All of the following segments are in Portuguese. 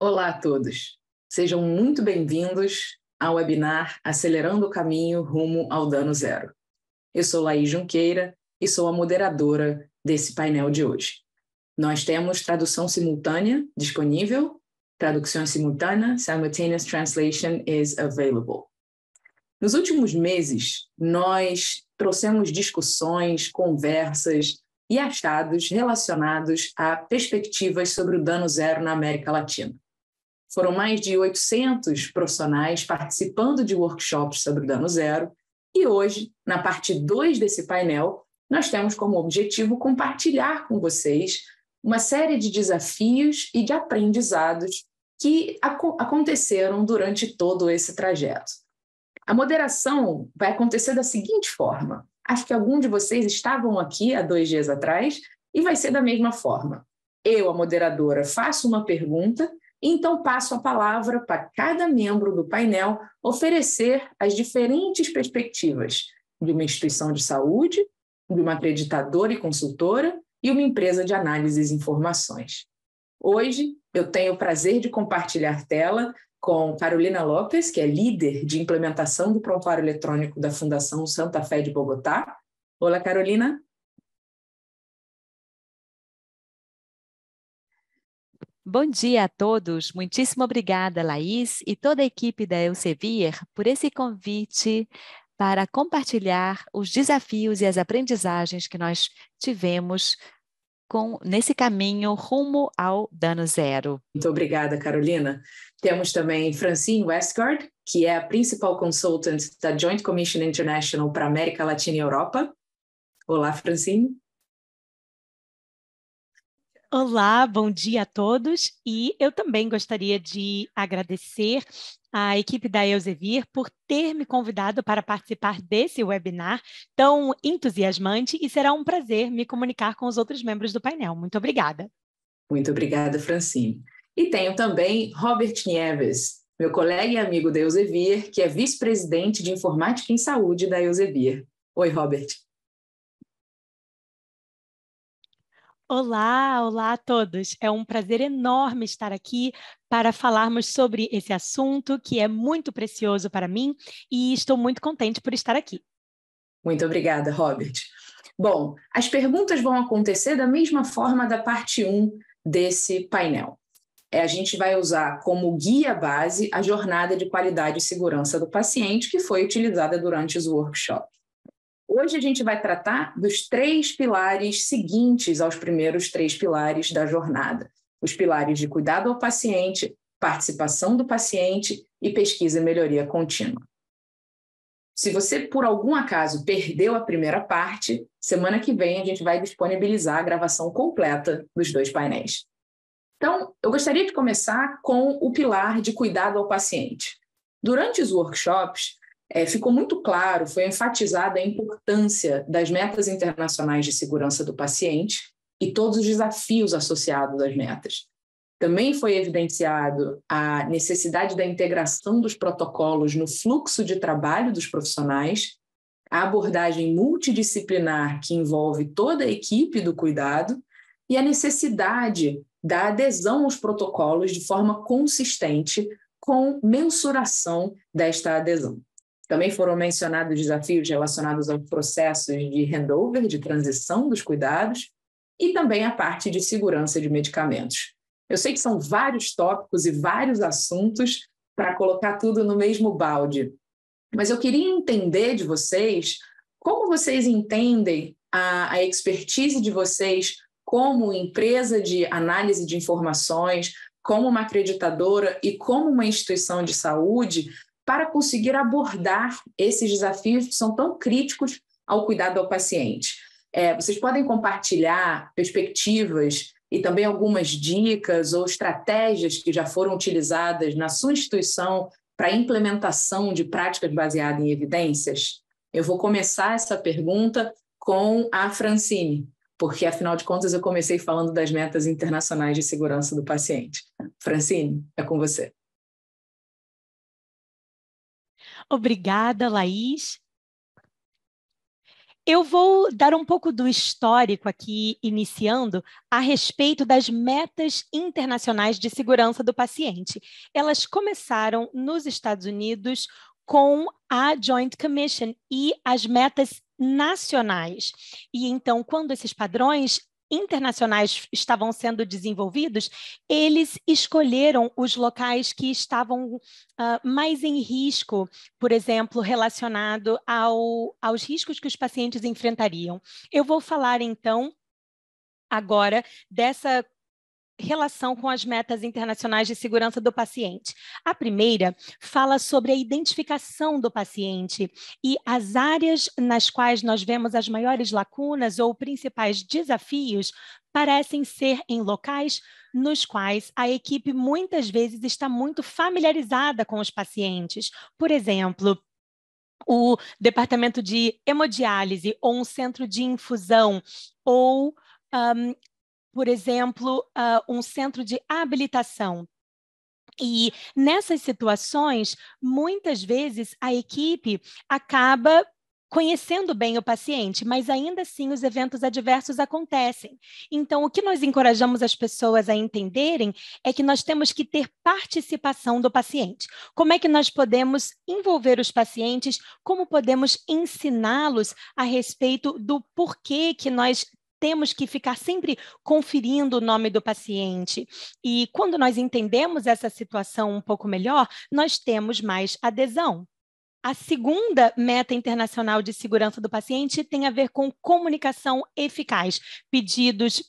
Olá a todos. Sejam muito bem-vindos ao webinar Acelerando o Caminho Rumo ao Dano Zero. Eu sou Laís Junqueira e sou a moderadora desse painel de hoje. Nós temos tradução simultânea disponível, tradução simultânea, simultaneous translation is available. Nos últimos meses, nós trouxemos discussões, conversas e achados relacionados a perspectivas sobre o dano zero na América Latina. Foram mais de 800 profissionais participando de workshops sobre o dano zero e hoje, na parte 2 desse painel, nós temos como objetivo compartilhar com vocês uma série de desafios e de aprendizados que aconteceram durante todo esse trajeto. A moderação vai acontecer da seguinte forma. Acho que alguns de vocês estavam aqui há 2 dias atrás e vai ser da mesma forma. Eu, a moderadora, faço uma pergunta e então passo a palavra para cada membro do painel oferecer as diferentes perspectivas de uma instituição de saúde, de uma acreditadora e consultora e uma empresa de análises e informações. Hoje, eu tenho o prazer de compartilhar tela com Carolina Lopes, que é líder de implementação do prontuário eletrônico da Fundação Santa Fé de Bogotá. Olá, Carolina. Bom dia a todos. Muitíssimo obrigada, Laís, e toda a equipe da Elsevier por esse convite para compartilhar os desafios e as aprendizagens que nós tivemos nesse caminho rumo ao dano zero. Muito obrigada, Carolina. Temos também Francine Westgard, que é a Principal Consultant da Joint Commission International para América Latina e Europa. Olá, Francine. Olá, bom dia a todos. E eu também gostaria de agradecer à equipe da Elsevier por ter me convidado para participar desse webinar tão entusiasmante e será um prazer me comunicar com os outros membros do painel. Muito obrigada. Muito obrigada, Francine. E tenho também Robert Nieves, meu colega e amigo da Elsevier, que é vice-presidente de Informática em Saúde da Elsevier. Oi, Robert. Olá a todos. É um prazer enorme estar aqui para falarmos sobre esse assunto que é muito precioso para mim e estou muito contente por estar aqui. Muito obrigada, Robert. Bom, as perguntas vão acontecer da mesma forma da parte 1 desse painel. A gente vai usar como guia base a jornada de qualidade e segurança do paciente que foi utilizada durante os workshops. Hoje a gente vai tratar dos 3 pilares seguintes aos primeiros 3 pilares da jornada. Os pilares de cuidado ao paciente, participação do paciente e pesquisa e melhoria contínua. Se você, por algum acaso, perdeu a primeira parte, semana que vem a gente vai disponibilizar a gravação completa dos 2 painéis. Então, eu gostaria de começar com o pilar de cuidado ao paciente. Durante os workshops, ficou muito claro, foi enfatizada a importância das metas internacionais de segurança do paciente e todos os desafios associados às metas. Também foi evidenciado a necessidade da integração dos protocolos no fluxo de trabalho dos profissionais, a abordagem multidisciplinar que envolve toda a equipe do cuidado e a necessidade da adesão aos protocolos de forma consistente com mensuração desta adesão. Também foram mencionados desafios relacionados aos processos de handover, de transição dos cuidados, e também a parte de segurança de medicamentos. Eu sei que são vários tópicos e vários assuntos para colocar tudo no mesmo balde, mas eu queria entender de vocês como vocês entendem a expertise de vocês como empresa de análise de informações, como uma acreditadora e como uma instituição de saúde para conseguir abordar esses desafios que são tão críticos ao cuidado ao paciente. Vocês podem compartilhar perspectivas e também algumas dicas ou estratégias que já foram utilizadas na sua instituição para a implementação de práticas baseadas em evidências? Eu vou começar essa pergunta com a Francine, porque, afinal de contas, eu comecei falando das metas internacionais de segurança do paciente. Francine, é com você. Obrigada, Laís. Eu vou dar um pouco do histórico aqui, iniciando, a respeito das metas internacionais de segurança do paciente. Elas começaram nos Estados Unidos com a Joint Commission e as metas nacionais. E então, quando esses padrões internacionais estavam sendo desenvolvidos, eles escolheram os locais que estavam mais em risco, por exemplo, relacionado aos riscos que os pacientes enfrentariam. Eu vou falar, então, agora dessa relação com as metas internacionais de segurança do paciente. A primeira fala sobre a identificação do paciente e as áreas nas quais nós vemos as maiores lacunas ou principais desafios parecem ser em locais nos quais a equipe muitas vezes está muito familiarizada com os pacientes. Por exemplo, o departamento de hemodiálise ou um centro de infusão ou por exemplo, um centro de habilitação. E nessas situações, muitas vezes a equipe acaba conhecendo bem o paciente, mas ainda assim os eventos adversos acontecem. Então, o que nós encorajamos as pessoas a entenderem é que nós temos que ter participação do paciente. Como é que nós podemos envolver os pacientes? Como podemos ensiná-los a respeito do porquê que nós temos que ficar sempre conferindo o nome do paciente. E quando nós entendemos essa situação um pouco melhor, nós temos mais adesão. A segunda meta internacional de segurança do paciente tem a ver com comunicação eficaz. Pedidos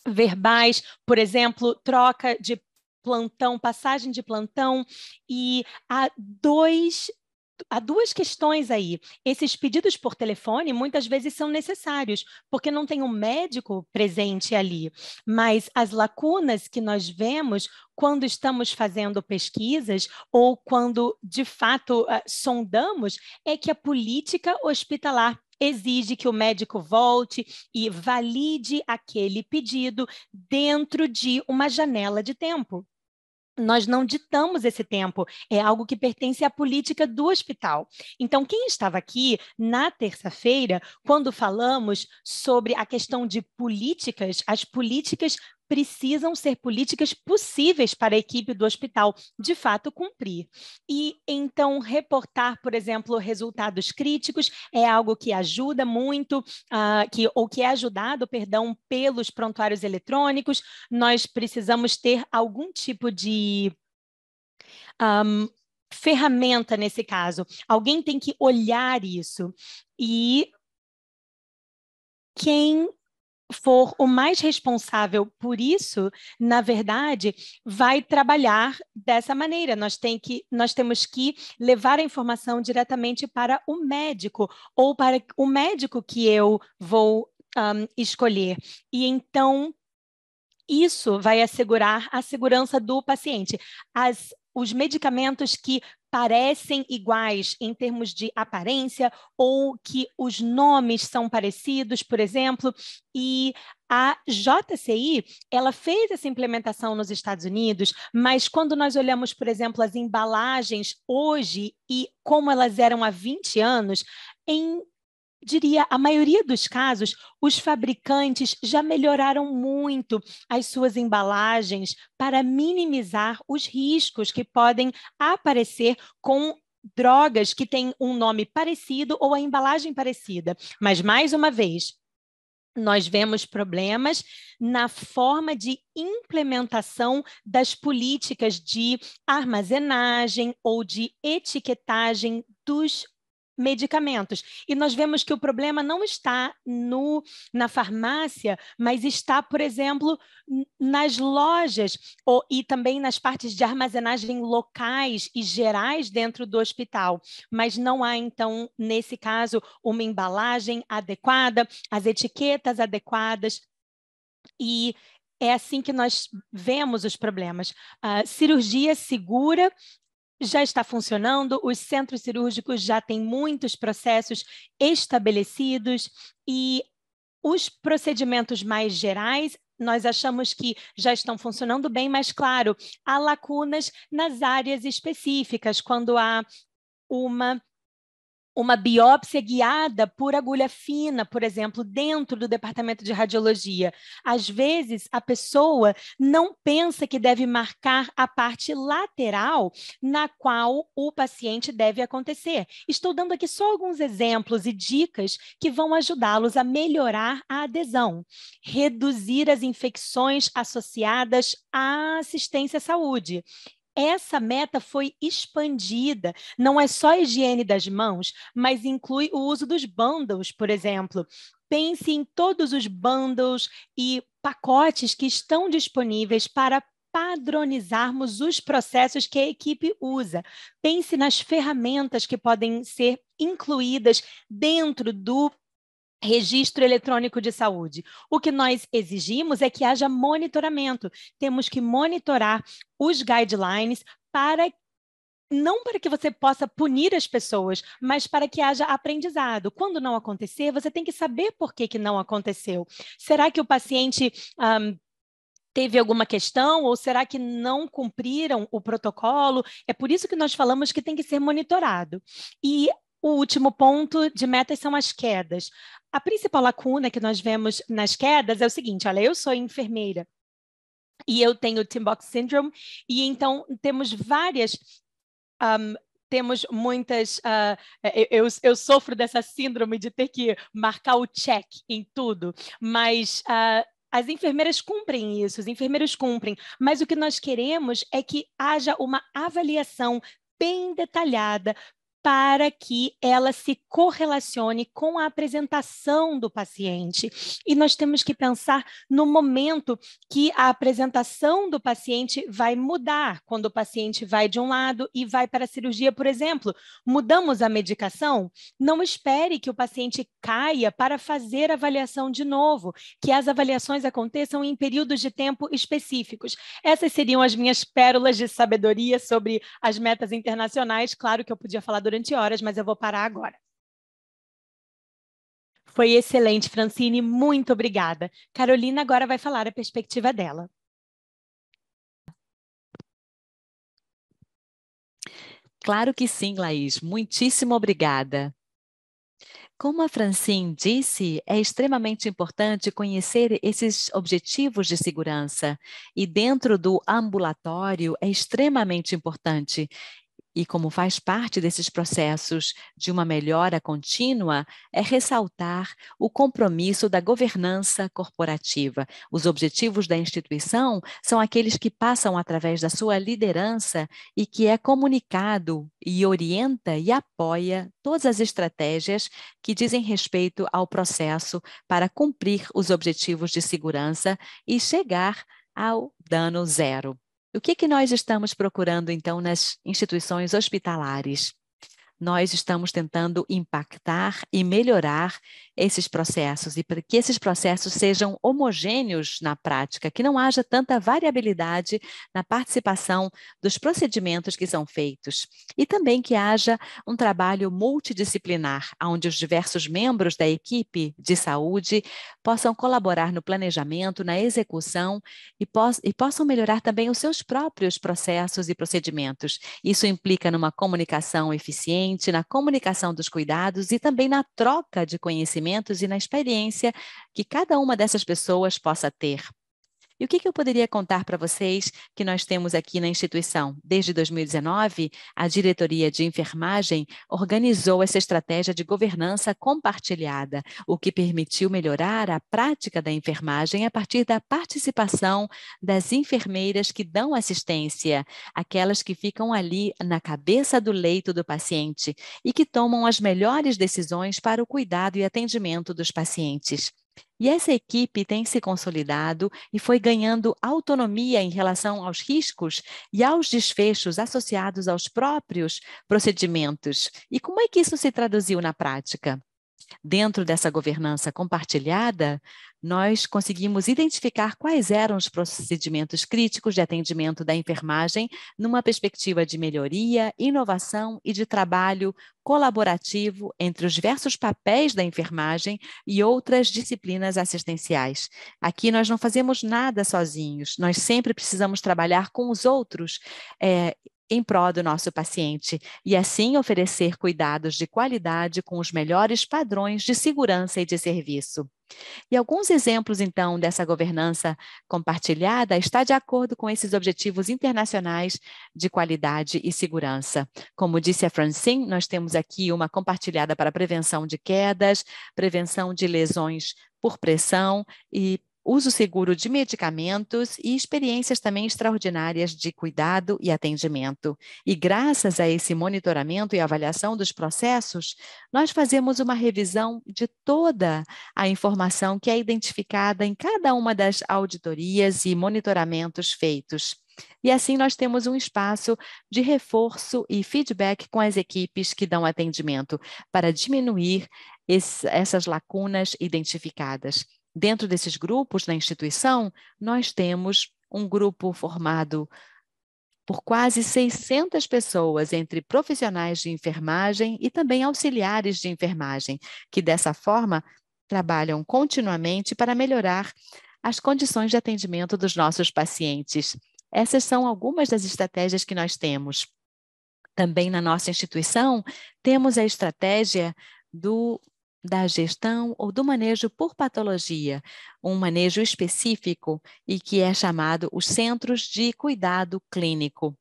verbais, por exemplo, troca de plantão, passagem de plantão, e há duas questões aí. Esses pedidos por telefone muitas vezes são necessários, porque não tem um médico presente ali. Mas as lacunas que nós vemos quando estamos fazendo pesquisas ou quando, de fato, sondamos, é que a política hospitalar exige que o médico volte e valide aquele pedido dentro de uma janela de tempo. Nós não ditamos esse tempo, é algo que pertence à política do hospital. Então, quem estava aqui na terça-feira, quando falamos sobre a questão de políticas, as políticas precisam ser políticas possíveis para a equipe do hospital, de fato, cumprir. E, então, reportar, por exemplo, resultados críticos é algo que ajuda muito, ou que é ajudado, perdão, pelos prontuários eletrônicos. Nós precisamos ter algum tipo de ferramenta nesse caso. Alguém tem que olhar isso. E quem for o mais responsável por isso, na verdade, vai trabalhar dessa maneira. Nós temos que levar a informação diretamente para o médico ou para o médico que eu vou escolher. E então, isso vai assegurar a segurança do paciente. Os medicamentos que parecem iguais em termos de aparência ou que os nomes são parecidos, por exemplo, e a JCI, ela fez essa implementação nos Estados Unidos, mas quando nós olhamos, por exemplo, as embalagens hoje e como elas eram há 20 anos, diria, a maioria dos casos, os fabricantes já melhoraram muito as suas embalagens para minimizar os riscos que podem aparecer com drogas que têm um nome parecido ou a embalagem parecida. Mas, mais uma vez, nós vemos problemas na forma de implementação das políticas de armazenagem ou de etiquetagem dos medicamentos. E nós vemos que o problema não está na farmácia, mas está, por exemplo, nas lojas e também nas partes de armazenagem locais e gerais dentro do hospital. Mas não há, então, nesse caso, uma embalagem adequada, as etiquetas adequadas, e é assim que nós vemos os problemas. A cirurgia segura já está funcionando, os centros cirúrgicos já têm muitos processos estabelecidos e os procedimentos mais gerais, nós achamos que já estão funcionando bem, mas, claro, há lacunas nas áreas específicas, quando há uma uma biópsia guiada por agulha fina, por exemplo, dentro do departamento de radiologia. Às vezes, a pessoa não pensa que deve marcar a parte lateral na qual o paciente deve acontecer. Estou dando aqui só alguns exemplos e dicas que vão ajudá-los a melhorar a adesão, reduzir as infecções associadas à assistência à saúde. Essa meta foi expandida, não é só a higiene das mãos, mas inclui o uso dos bundles, por exemplo. Pense em todos os bundles e pacotes que estão disponíveis para padronizarmos os processos que a equipe usa. Pense nas ferramentas que podem ser incluídas dentro do registro eletrônico de saúde. O que nós exigimos é que haja monitoramento. Temos que monitorar os guidelines não para que você possa punir as pessoas, mas para que haja aprendizado. Quando não acontecer, você tem que saber por que não aconteceu. Será que o paciente teve alguma questão ou será que não cumpriram o protocolo? É por isso que nós falamos que tem que ser monitorado. E o último ponto de metas são as quedas. A principal lacuna que nós vemos nas quedas é o seguinte, olha, eu sou enfermeira e eu tenho Tim Box Syndrome, e então temos muitas. Eu sofro dessa síndrome de ter que marcar o check em tudo, mas as enfermeiras cumprem isso, os enfermeiros cumprem, mas o que nós queremos é que haja uma avaliação bem detalhada para que ela se correlacione com a apresentação do paciente. E nós temos que pensar no momento que a apresentação do paciente vai mudar, quando o paciente vai de um lado e vai para a cirurgia, por exemplo. Mudamos a medicação? Não espere que o paciente caia para fazer a avaliação de novo, que as avaliações aconteçam em períodos de tempo específicos. Essas seriam as minhas pérolas de sabedoria sobre as metas internacionais. Claro que eu podia falar durante horas, mas eu vou parar agora. Foi excelente, Francine, muito obrigada. Carolina agora vai falar a perspectiva dela. Claro que sim, Laís. Muitíssimo obrigada. Como a Francine disse, é extremamente importante conhecer esses objetivos de segurança e dentro do ambulatório é extremamente importante. E como faz parte desses processos de uma melhora contínua, é ressaltar o compromisso da governança corporativa. Os objetivos da instituição são aqueles que passam através da sua liderança e que é comunicado e orienta e apoia todas as estratégias que dizem respeito ao processo para cumprir os objetivos de segurança e chegar ao dano zero. O que nós estamos procurando, então, nas instituições hospitalares? Nós estamos tentando impactar e melhorar esses processos e para que esses processos sejam homogêneos na prática, que não haja tanta variabilidade na participação dos procedimentos que são feitos e também que haja um trabalho multidisciplinar, onde os diversos membros da equipe de saúde possam colaborar no planejamento, na execução e possam melhorar também os seus próprios processos e procedimentos. Isso implica numa comunicação eficiente, na comunicação dos cuidados e também na troca de conhecimentos e na experiência que cada uma dessas pessoas possa ter. E o que eu poderia contar para vocês que nós temos aqui na instituição? Desde 2019, a Diretoria de Enfermagem organizou essa estratégia de governança compartilhada, o que permitiu melhorar a prática da enfermagem a partir da participação das enfermeiras que dão assistência, aquelas que ficam ali na cabeça do leito do paciente e que tomam as melhores decisões para o cuidado e atendimento dos pacientes. E essa equipe tem se consolidado e foi ganhando autonomia em relação aos riscos e aos desfechos associados aos próprios procedimentos. E como é que isso se traduziu na prática? Dentro dessa governança compartilhada, nós conseguimos identificar quais eram os procedimentos críticos de atendimento da enfermagem numa perspectiva de melhoria, inovação e de trabalho colaborativo entre os diversos papéis da enfermagem e outras disciplinas assistenciais. Aqui nós não fazemos nada sozinhos, nós sempre precisamos trabalhar com os outros, em prol do nosso paciente e assim oferecer cuidados de qualidade com os melhores padrões de segurança e de serviço. E alguns exemplos, então, dessa governança compartilhada está de acordo com esses objetivos internacionais de qualidade e segurança. Como disse a Francine, nós temos aqui uma compartilhada para prevenção de quedas, prevenção de lesões por pressão e uso seguro de medicamentos e experiências também extraordinárias de cuidado e atendimento. E graças a esse monitoramento e avaliação dos processos, nós fazemos uma revisão de toda a informação que é identificada em cada uma das auditorias e monitoramentos feitos. E assim nós temos um espaço de reforço e feedback com as equipes que dão atendimento para diminuir essas lacunas identificadas. Dentro desses grupos na instituição, nós temos um grupo formado por quase 600 pessoas, entre profissionais de enfermagem e também auxiliares de enfermagem, que dessa forma trabalham continuamente para melhorar as condições de atendimento dos nossos pacientes. Essas são algumas das estratégias que nós temos. Também na nossa instituição, temos a estratégia da gestão ou do manejo por patologia, um manejo específico e que é chamado os Centros de Cuidado Clínico,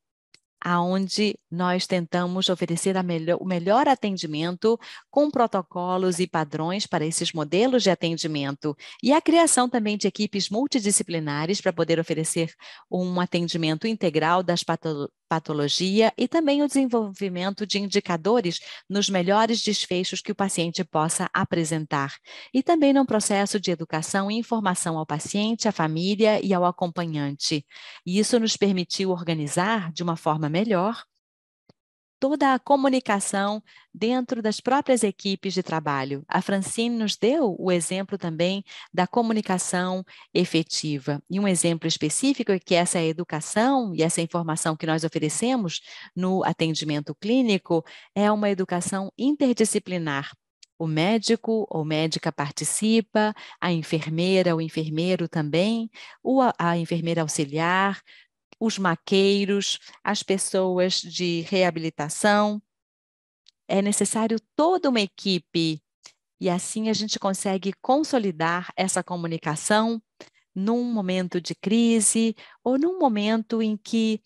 aonde nós tentamos oferecer o melhor atendimento com protocolos e padrões para esses modelos de atendimento e a criação também de equipes multidisciplinares para poder oferecer um atendimento integral das patologia e também o desenvolvimento de indicadores nos melhores desfechos que o paciente possa apresentar. E também num processo de educação e informação ao paciente, à família e ao acompanhante. E isso nos permitiu organizar de uma forma melhor toda a comunicação dentro das próprias equipes de trabalho. A Francine nos deu o exemplo também da comunicação efetiva. E um exemplo específico é que essa educação e essa informação que nós oferecemos no atendimento clínico é uma educação interdisciplinar. O médico ou médica participa, a enfermeira ou enfermeiro também, a enfermeira auxiliar, os maqueiros, as pessoas de reabilitação. É necessário toda uma equipe e assim a gente consegue consolidar essa comunicação num momento de crise ou num momento em que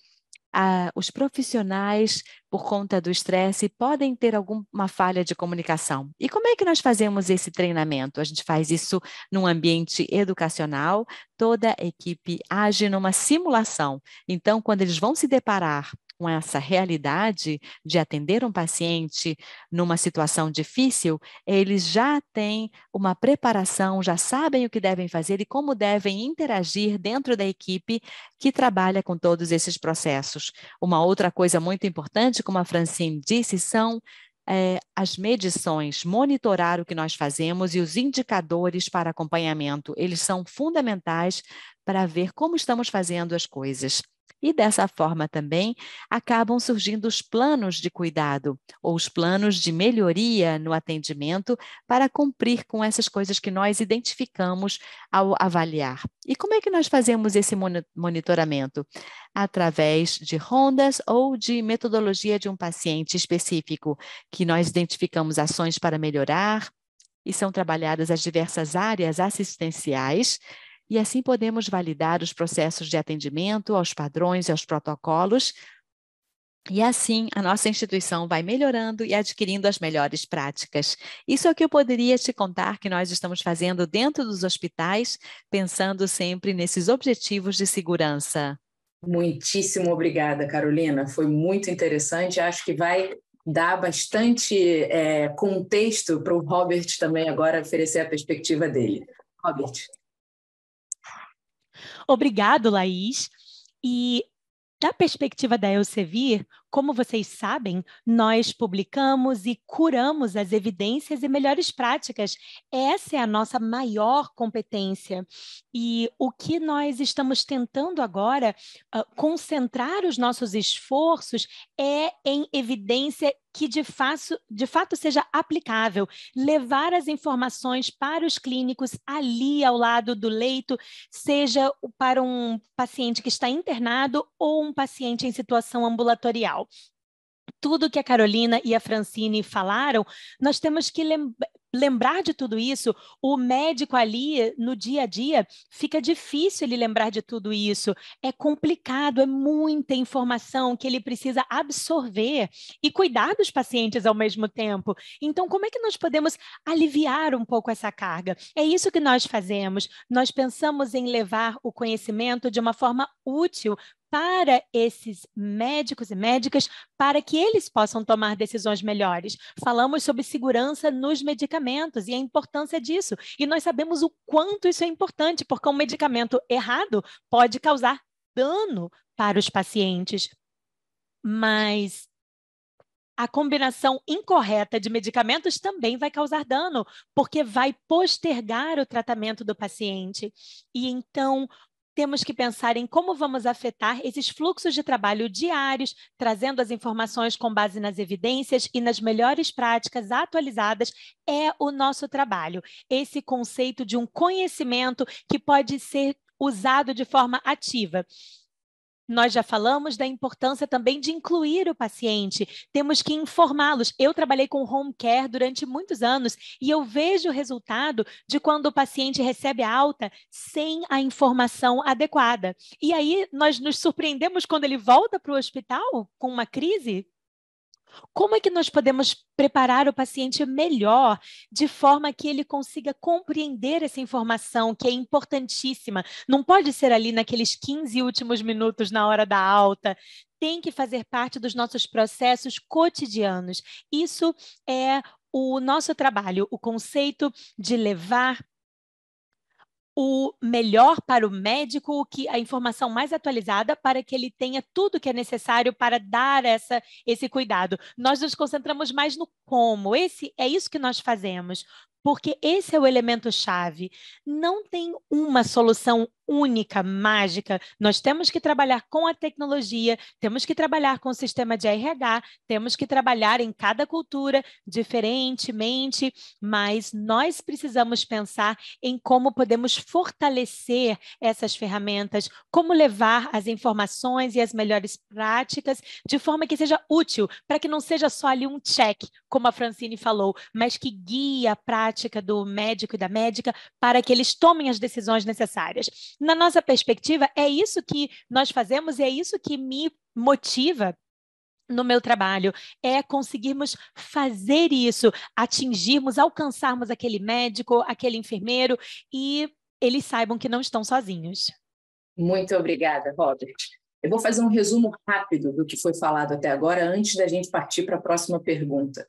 os profissionais, por conta do estresse, podem ter alguma falha de comunicação. E como é que nós fazemos esse treinamento? A gente faz isso num ambiente educacional, toda a equipe age numa simulação. Então, quando eles vão se deparar com essa realidade de atender um paciente numa situação difícil, eles já têm uma preparação, já sabem o que devem fazer e como devem interagir dentro da equipe que trabalha com todos esses processos. Uma outra coisa muito importante, como a Francine disse, são as medições, monitorar o que nós fazemos e os indicadores para acompanhamento. Eles são fundamentais para ver como estamos fazendo as coisas. E dessa forma também acabam surgindo os planos de cuidado ou os planos de melhoria no atendimento para cumprir com essas coisas que nós identificamos ao avaliar. E como é que nós fazemos esse monitoramento? Através de rondas ou de metodologia de um paciente específico, que nós identificamos ações para melhorar e são trabalhadas as diversas áreas assistenciais. E assim podemos validar os processos de atendimento aos padrões e aos protocolos. E assim a nossa instituição vai melhorando e adquirindo as melhores práticas. Isso é o que eu poderia te contar que nós estamos fazendo dentro dos hospitais, pensando sempre nesses objetivos de segurança. Muitíssimo obrigada, Carolina. Foi muito interessante. Acho que vai dar bastante contexto para o Robert também agora oferecer a perspectiva dele. Robert. Obrigado, Laís. E da perspectiva da Elsevier, como vocês sabem, nós publicamos e curamos as evidências e melhores práticas. Essa é a nossa maior competência. E o que nós estamos tentando agora concentrar os nossos esforços é em evidência que de fato seja aplicável, levar as informações para os clínicos ali ao lado do leito, seja para um paciente que está internado ou um paciente em situação ambulatorial. social. Tudo que a Carolina e a Francine falaram, nós temos que lembrar de tudo isso. O médico ali, no dia a dia, fica difícil ele lembrar de tudo isso. É complicado, é muita informação que ele precisa absorver e cuidar dos pacientes ao mesmo tempo. Então, como é que nós podemos aliviar um pouco essa carga? É isso que nós fazemos. Nós pensamos em levar o conhecimento de uma forma útil para esses médicos e médicas, para que eles possam tomar decisões melhores. Falamos sobre segurança nos medicamentos e a importância disso. E nós sabemos o quanto isso é importante, porque um medicamento errado pode causar dano para os pacientes. Mas a combinação incorreta de medicamentos também vai causar dano, porque vai postergar o tratamento do paciente. E então, temos que pensar em como vamos afetar esses fluxos de trabalho diários, trazendo as informações com base nas evidências e nas melhores práticas atualizadas, é o nosso trabalho. Esse conceito de um conhecimento que pode ser usado de forma ativa. Nós já falamos da importância também de incluir o paciente, temos que informá-los. Eu trabalhei com home care durante muitos anos e eu vejo o resultado de quando o paciente recebe a alta sem a informação adequada. E aí nós nos surpreendemos quando ele volta para o hospital com uma crise. Como é que nós podemos preparar o paciente melhor, de forma que ele consiga compreender essa informação, que é importantíssima? Não pode ser ali naqueles 15 últimos minutos na hora da alta. Tem que fazer parte dos nossos processos cotidianos. Isso é o nosso trabalho, o conceito de levar o melhor para o médico, a informação mais atualizada para que ele tenha tudo que é necessário para dar esse cuidado. Nós nos concentramos mais no como, é isso que nós fazemos, porque esse é o elemento-chave. Não tem uma solução única, mágica. Nós temos que trabalhar com a tecnologia, temos que trabalhar com o sistema de RH, temos que trabalhar em cada cultura diferentemente, mas nós precisamos pensar em como podemos fortalecer essas ferramentas, como levar as informações e as melhores práticas de forma que seja útil, para que não seja só ali um check, como a Francine falou, mas que guie a prática do médico e da médica para que eles tomem as decisões necessárias. Na nossa perspectiva, é isso que nós fazemos e é isso que me motiva no meu trabalho, é conseguirmos fazer isso, atingirmos, alcançarmos aquele médico, aquele enfermeiro e eles saibam que não estão sozinhos. Muito obrigada, Robert. Eu vou fazer um resumo rápido do que foi falado até agora, antes da gente partir para a próxima pergunta.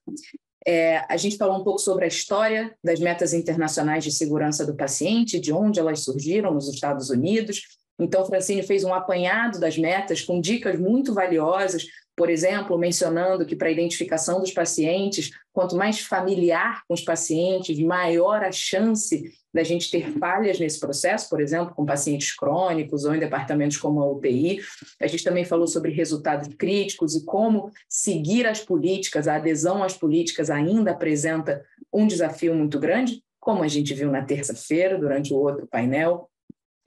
A gente falou um pouco sobre a história das metas internacionais de segurança do paciente, de onde elas surgiram nos Estados Unidos. Então, Francine fez um apanhado das metas com dicas muito valiosas, por exemplo, mencionando que para a identificação dos pacientes, quanto mais familiar com os pacientes, maior a chance da gente ter falhas nesse processo, por exemplo, com pacientes crônicos ou em departamentos como a UTI. A gente também falou sobre resultados críticos e como seguir as políticas, a adesão às políticas ainda apresenta um desafio muito grande, como a gente viu na terça-feira, durante o outro painel.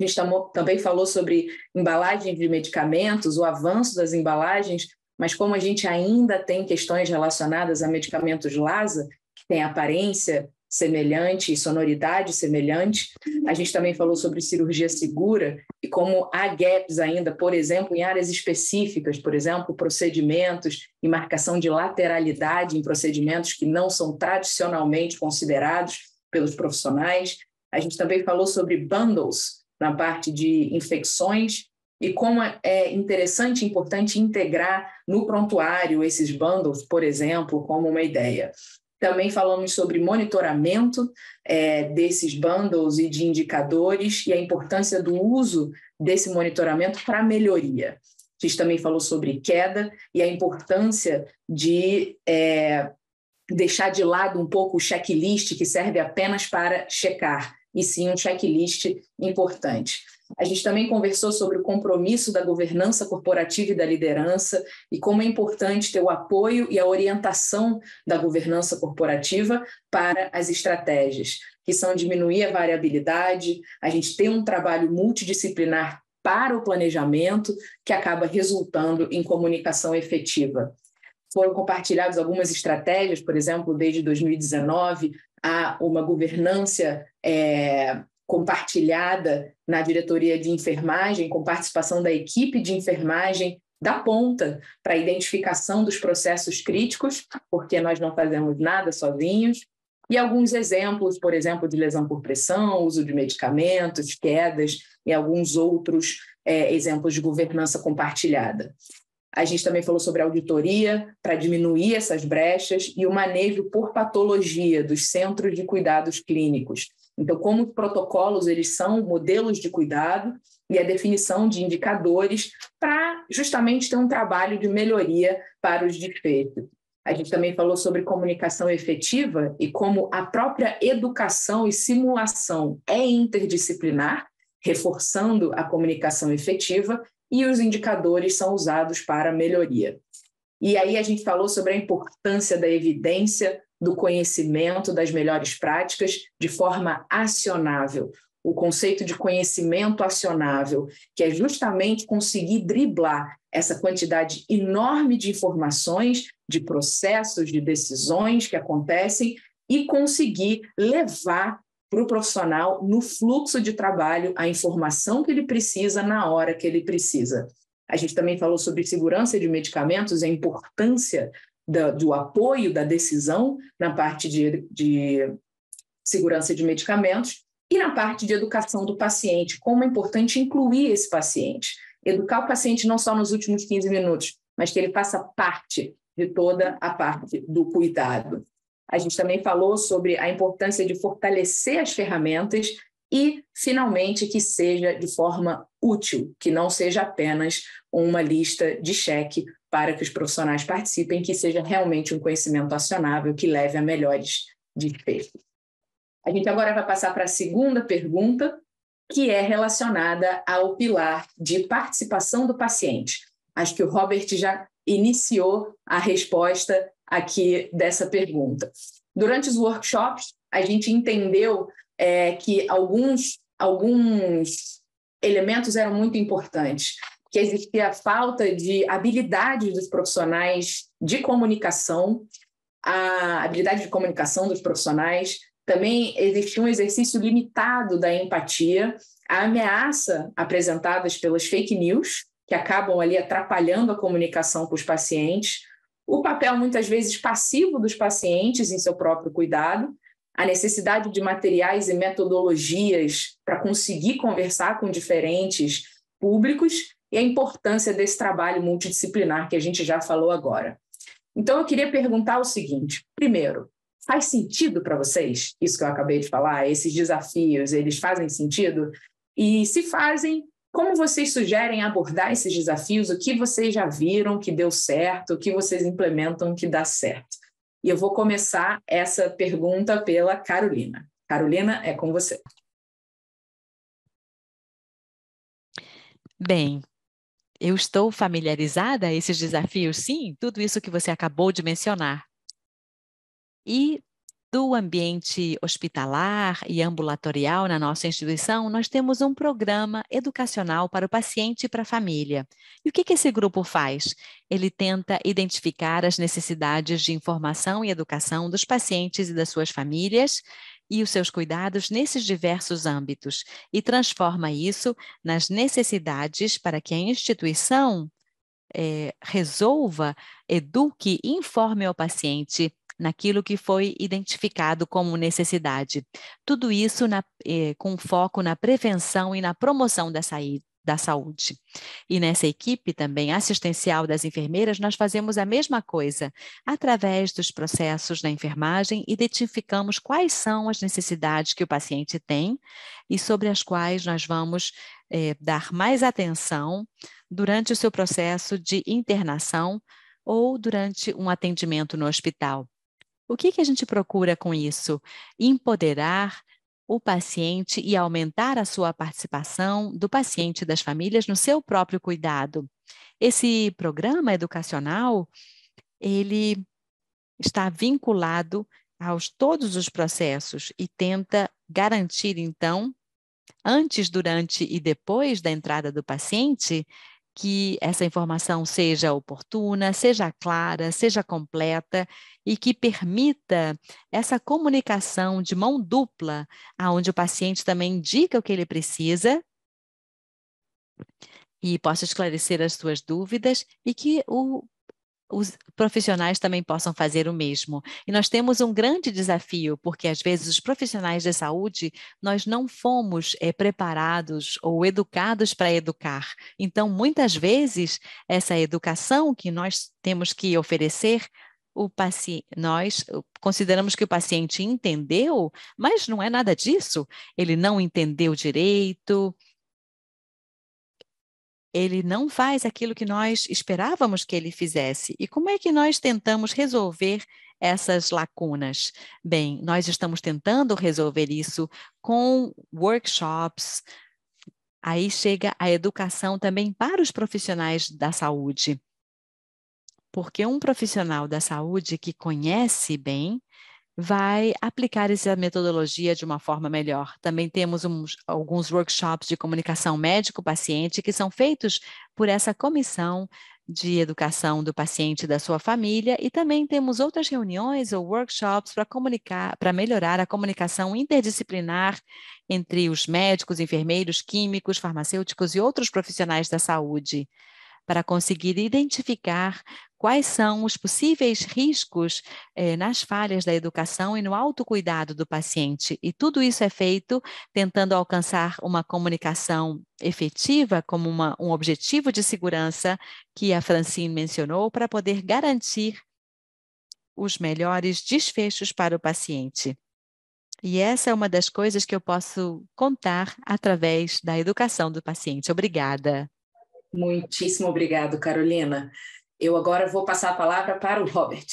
A gente também falou sobre embalagem de medicamentos, o avanço das embalagens, mas como a gente ainda tem questões relacionadas a medicamentos LASA, que têm aparência semelhante e sonoridade semelhante. A gente também falou sobre cirurgia segura e como há gaps ainda, por exemplo, em áreas específicas, por exemplo, procedimentos e marcação de lateralidade em procedimentos que não são tradicionalmente considerados pelos profissionais. A gente também falou sobre bundles na parte de infecções e como é interessante e importante integrar no prontuário esses bundles, por exemplo, como uma ideia. Também falamos sobre monitoramento desses bundles e de indicadores e a importância do uso desse monitoramento para melhoria. A gente também falou sobre queda e a importância de deixar de lado um pouco o checklist que serve apenas para checar, e sim um checklist importante. A gente também conversou sobre o compromisso da governança corporativa e da liderança e como é importante ter o apoio e a orientação da governança corporativa para as estratégias, que são diminuir a variabilidade, a gente ter um trabalho multidisciplinar para o planejamento, que acaba resultando em comunicação efetiva. Foram compartilhadas algumas estratégias, por exemplo, desde 2019, há uma governança compartilhada na diretoria de enfermagem, com participação da equipe de enfermagem da ponta para a identificação dos processos críticos, porque nós não fazemos nada sozinhos, e alguns exemplos, por exemplo, de lesão por pressão, uso de medicamentos, quedas e alguns outros exemplos de governança compartilhada. A gente também falou sobre auditoria para diminuir essas brechas e o manejo por patologia dos centros de cuidados clínicos. Então, como os protocolos eles são modelos de cuidado e a definição de indicadores para justamente ter um trabalho de melhoria para os desfechos. A gente também falou sobre comunicação efetiva e como a própria educação e simulação é interdisciplinar, reforçando a comunicação efetiva, e os indicadores são usados para melhoria. E aí a gente falou sobre a importância da evidência, do conhecimento, das melhores práticas de forma acionável. O conceito de conhecimento acionável, que é justamente conseguir driblar essa quantidade enorme de informações, de processos, de decisões que acontecem e conseguir levar para o profissional, no fluxo de trabalho, a informação que ele precisa na hora que ele precisa. A gente também falou sobre segurança de medicamentos, a importância do apoio da decisão na parte de segurança de medicamentos e na parte de educação do paciente, como é importante incluir esse paciente. Educar o paciente não só nos últimos 15 minutos, mas que ele faça parte de toda a parte do cuidado. A gente também falou sobre a importância de fortalecer as ferramentas e, finalmente, que seja de forma útil, que não seja apenas uma lista de cheque para que os profissionais participem, que seja realmente um conhecimento acionável que leve a melhores desfechos. A gente agora vai passar para a segunda pergunta, que é relacionada ao pilar de participação do paciente. Acho que o Robert já iniciou a resposta aqui dessa pergunta. Durante os workshops, a gente entendeu que alguns elementos eram muito importantes, que existia a falta de habilidade dos profissionais de comunicação, a habilidade de comunicação dos profissionais, também existia um exercício limitado da empatia, a ameaça apresentadas pelas fake news, que acabam ali atrapalhando a comunicação com os pacientes, o papel muitas vezes passivo dos pacientes em seu próprio cuidado, a necessidade de materiais e metodologias para conseguir conversar com diferentes públicos e a importância desse trabalho multidisciplinar que a gente já falou agora. Então, eu queria perguntar o seguinte: primeiro, faz sentido para vocês isso que eu acabei de falar? Esses desafios, eles fazem sentido? E se fazem, como vocês sugerem abordar esses desafios? O que vocês já viram que deu certo? O que vocês implementam que dá certo? E eu vou começar essa pergunta pela Carolina. Carolina, é com você. Bem, eu estou familiarizada a esses desafios, sim, tudo isso que você acabou de mencionar. E do ambiente hospitalar e ambulatorial na nossa instituição, nós temos um programa educacional para o paciente e para a família. E o que esse grupo faz? Ele tenta identificar as necessidades de informação e educação dos pacientes e das suas famílias e os seus cuidados nesses diversos âmbitos e transforma isso nas necessidades para que a instituição resolva, eduque e informe ao paciente naquilo que foi identificado como necessidade. Tudo isso com foco na prevenção e na promoção da saúde. E nessa equipe também assistencial das enfermeiras, nós fazemos a mesma coisa. Através dos processos da enfermagem, identificamos quais são as necessidades que o paciente tem e sobre as quais nós vamos dar mais atenção durante o seu processo de internação ou durante um atendimento no hospital. O que a gente procura com isso? Empoderar o paciente e aumentar a sua participação do paciente e das famílias no seu próprio cuidado. Esse programa educacional, ele está vinculado aos todos os processos e tenta garantir, então, antes, durante e depois da entrada do paciente, que essa informação seja oportuna, seja clara, seja completa e que permita essa comunicação de mão dupla, onde o paciente também indica o que ele precisa e possa esclarecer as suas dúvidas e que os profissionais também possam fazer o mesmo. E nós temos um grande desafio, porque às vezes os profissionais de saúde, nós não fomos preparados ou educados para educar. Então, muitas vezes, essa educação que nós temos que oferecer, nós consideramos que o paciente entendeu, mas não é nada disso. Ele não entendeu direito, ele não faz aquilo que nós esperávamos que ele fizesse. E como é que nós tentamos resolver essas lacunas? Bem, nós estamos tentando resolver isso com workshops. Aí chega a educação também para os profissionais da saúde. Porque um profissional da saúde que conhece bem vai aplicar essa metodologia de uma forma melhor. Também temos alguns workshops de comunicação médico-paciente que são feitos por essa comissão de educação do paciente e da sua família, e também temos outras reuniões ou workshops para melhorar a comunicação interdisciplinar entre os médicos, enfermeiros, químicos, farmacêuticos e outros profissionais da saúde, para conseguir identificar quais são os possíveis riscos nas falhas da educação e no autocuidado do paciente. E tudo isso é feito tentando alcançar uma comunicação efetiva como um objetivo de segurança que a Francine mencionou, para poder garantir os melhores desfechos para o paciente. E essa é uma das coisas que eu posso contar através da educação do paciente. Obrigada. Muitíssimo obrigado, Carolina. Eu agora vou passar a palavra para o Robert.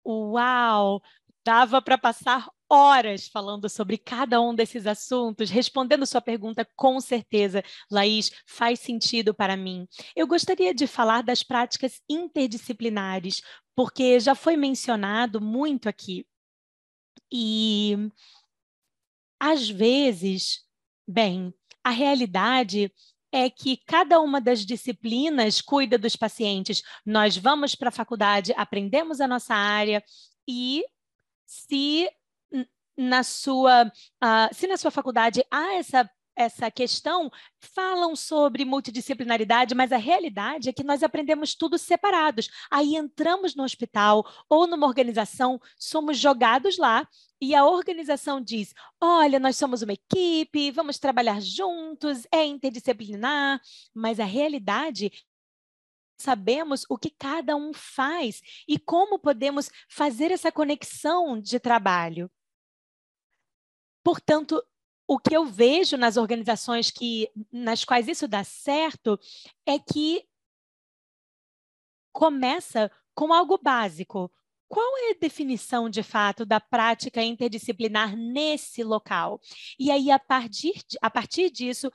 Uau! Dava para passar horas falando sobre cada um desses assuntos, respondendo sua pergunta com certeza, Laís, faz sentido para mim. Eu gostaria de falar das práticas interdisciplinares, porque já foi mencionado muito aqui. E, às vezes, bem, a realidade é que cada uma das disciplinas cuida dos pacientes. Nós vamos para a faculdade, aprendemos a nossa área e se na sua faculdade há essa questão, falam sobre multidisciplinaridade, mas a realidade é que nós aprendemos tudo separados. Aí entramos no hospital ou numa organização, somos jogados lá e a organização diz, olha, nós somos uma equipe, vamos trabalhar juntos, é interdisciplinar, mas a realidade sabemos o que cada um faz e como podemos fazer essa conexão de trabalho. Portanto, o que eu vejo nas organizações nas quais isso dá certo é que começa com algo básico. Qual é a definição, de fato, da prática interdisciplinar nesse local? E aí, a partir disso,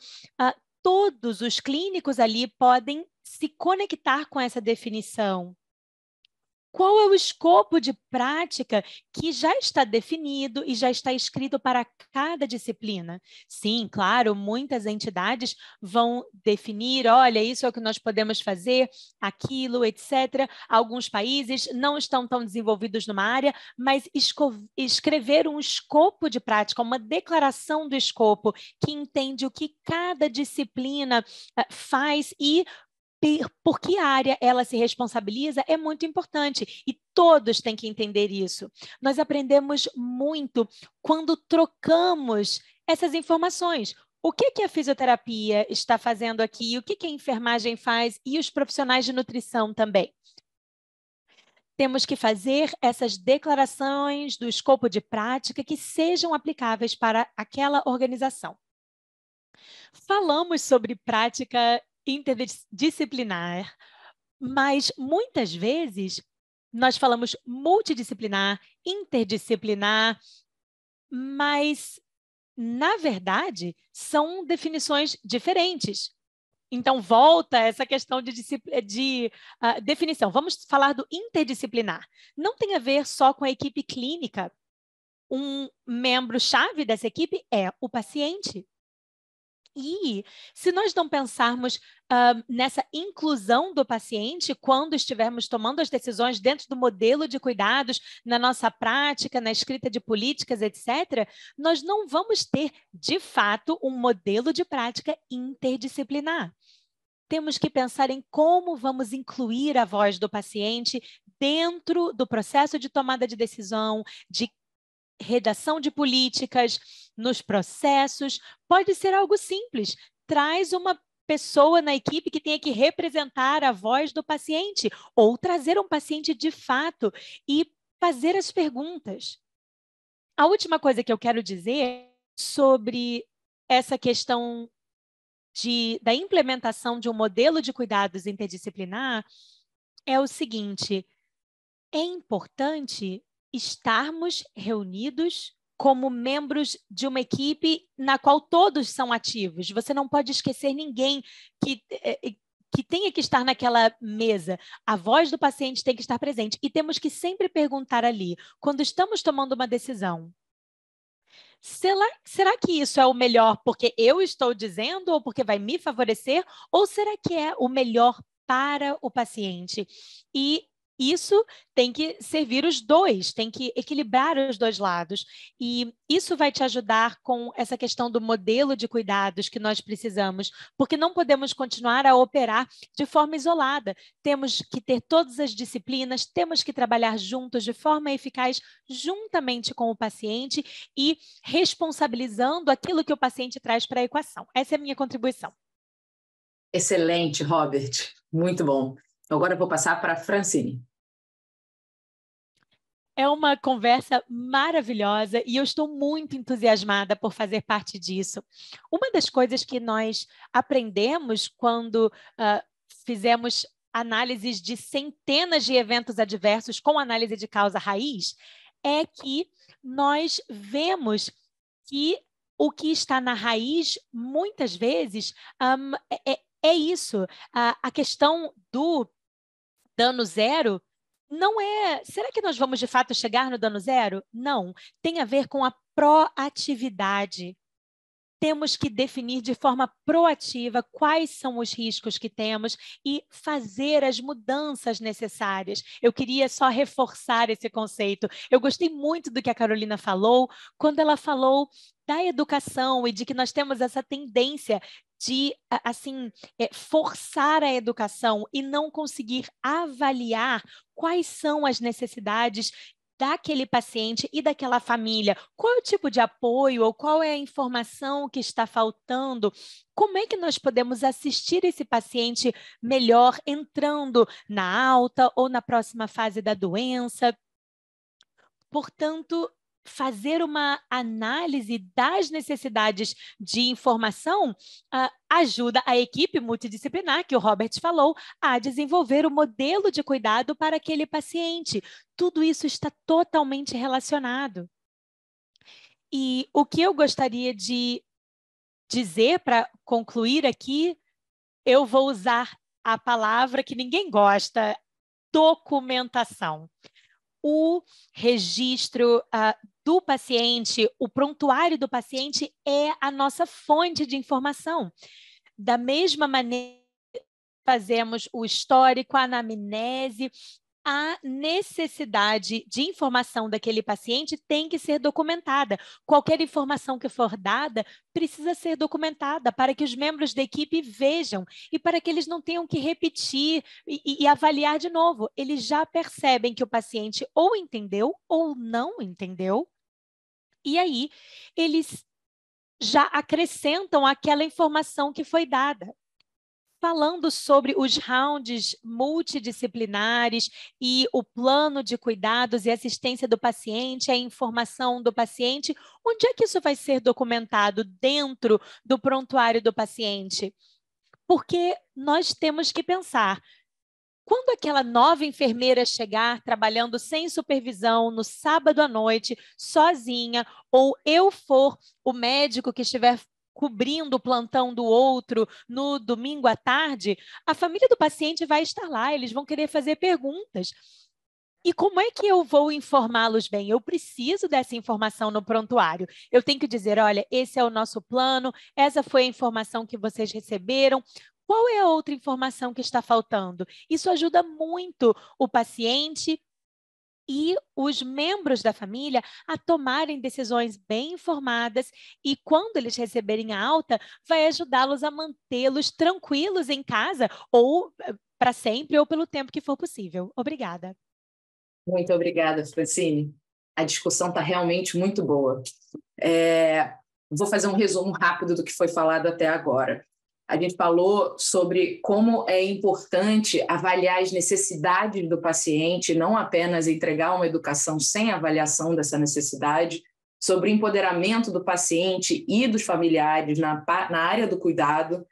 todos os clínicos ali podem se conectar com essa definição. Qual é o escopo de prática que já está definido e já está escrito para cada disciplina? Sim, claro, muitas entidades vão definir, olha, isso é o que nós podemos fazer, aquilo, etc. Alguns países não estão tão desenvolvidos numa área, mas escrever um escopo de prática, uma declaração do escopo que entende o que cada disciplina faz e por que área ela se responsabiliza é muito importante e todos têm que entender isso. Nós aprendemos muito quando trocamos essas informações. O que a fisioterapia está fazendo aqui, o que a enfermagem faz e os profissionais de nutrição também. Temos que fazer essas declarações do escopo de prática que sejam aplicáveis para aquela organização. Falamos sobre prática interdisciplinar, mas muitas vezes nós falamos multidisciplinar, interdisciplinar, mas, na verdade, são definições diferentes. Então, volta essa questão de definição. Vamos falar do interdisciplinar. Não tem a ver só com a equipe clínica. um membro-chave dessa equipe é o paciente. E se nós não pensarmos nessa inclusão do paciente quando estivermos tomando as decisões dentro do modelo de cuidados, na nossa prática, na escrita de políticas, etc., nós não vamos ter, de fato, um modelo de prática interdisciplinar. Temos que pensar em como vamos incluir a voz do paciente dentro do processo de tomada de decisão, de redação de políticas, nos processos. Pode ser algo simples. Traz uma pessoa na equipe que tenha que representar a voz do paciente, ou trazer um paciente de fato e fazer as perguntas. A última coisa que eu quero dizer sobre essa questão da implementação de um modelo de cuidados interdisciplinar é o seguinte: é importante estarmos reunidos como membros de uma equipe na qual todos são ativos. Você não pode esquecer ninguém que tenha que estar naquela mesa. A voz do paciente tem que estar presente. E temos que sempre perguntar ali, quando estamos tomando uma decisão, será que isso é o melhor porque eu estou dizendo ou porque vai me favorecer? Ou será que é o melhor para o paciente? E isso tem que servir os dois, tem que equilibrar os dois lados. E isso vai te ajudar com essa questão do modelo de cuidados que nós precisamos, porque não podemos continuar a operar de forma isolada. Temos que ter todas as disciplinas, temos que trabalhar juntos de forma eficaz, juntamente com o paciente e responsabilizando aquilo que o paciente traz para a equação. Essa é a minha contribuição. Excelente, Robert. Muito bom. Agora eu vou passar para a Francine. É uma conversa maravilhosa e eu estou muito entusiasmada por fazer parte disso. Uma das coisas que nós aprendemos quando fizemos análises de centenas de eventos adversos com análise de causa raiz é que nós vemos que o que está na raiz, muitas vezes, é isso. A questão do dano zero não é... Será que nós vamos, de fato, chegar no dano zero? Não. Tem a ver com a proatividade. Temos que definir de forma proativa quais são os riscos que temos e fazer as mudanças necessárias. Eu queria só reforçar esse conceito. Eu gostei muito do que a Carolina falou, quando ela falou da educação e de que nós temos essa tendência de, assim, forçar a educação e não conseguir avaliar quais são as necessidades daquele paciente e daquela família. Qual é o tipo de apoio ou qual é a informação que está faltando? Como é que nós podemos assistir esse paciente melhor entrando na alta ou na próxima fase da doença? Portanto, fazer uma análise das necessidades de informação ajuda a equipe multidisciplinar, que o Robert falou, a desenvolver o modelo de cuidado para aquele paciente. Tudo isso está totalmente relacionado. E o que eu gostaria de dizer para concluir aqui, eu vou usar a palavra que ninguém gosta, documentação. O registro do paciente, o prontuário do paciente é a nossa fonte de informação. Da mesma maneira que fazemos o histórico, a anamnese, a necessidade de informação daquele paciente tem que ser documentada. Qualquer informação que for dada precisa ser documentada para que os membros da equipe vejam e para que eles não tenham que repetir e avaliar de novo. Eles já percebem que o paciente ou entendeu ou não entendeu, e aí eles já acrescentam aquela informação que foi dada. Falando sobre os rounds multidisciplinares e o plano de cuidados e assistência do paciente, a informação do paciente, onde é que isso vai ser documentado dentro do prontuário do paciente? Porque nós temos que pensar, quando aquela nova enfermeira chegar trabalhando sem supervisão no sábado à noite, sozinha, ou eu for o médico que estiver cobrindo o plantão do outro no domingo à tarde, a família do paciente vai estar lá, eles vão querer fazer perguntas. E como é que eu vou informá-los bem? Eu preciso dessa informação no prontuário. Eu tenho que dizer, olha, esse é o nosso plano, essa foi a informação que vocês receberam. Qual é a outra informação que está faltando? Isso ajuda muito o paciente e os membros da família a tomarem decisões bem informadas e quando eles receberem a alta, vai ajudá-los a mantê-los tranquilos em casa ou para sempre ou pelo tempo que for possível. Obrigada. Muito obrigada, Francine. A discussão está realmente muito boa. Vou fazer um resumo rápido do que foi falado até agora. A gente falou sobre como é importante avaliar as necessidades do paciente, não apenas entregar uma educação sem avaliação dessa necessidade, sobre o empoderamento do paciente e dos familiares na área do cuidado,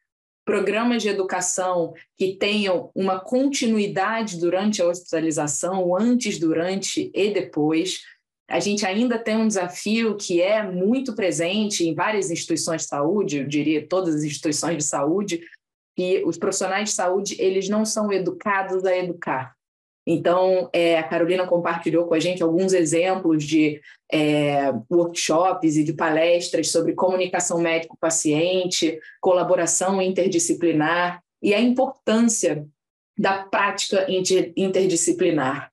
programas de educação que tenham uma continuidade durante a hospitalização, antes, durante e depois. A gente ainda tem um desafio que é muito presente em várias instituições de saúde, eu diria todas as instituições de saúde, que os profissionais de saúde eles não são educados a educar. Então, a Carolina compartilhou com a gente alguns exemplos de workshops e de palestras sobre comunicação médico-paciente, colaboração interdisciplinar e a importância da prática interdisciplinar.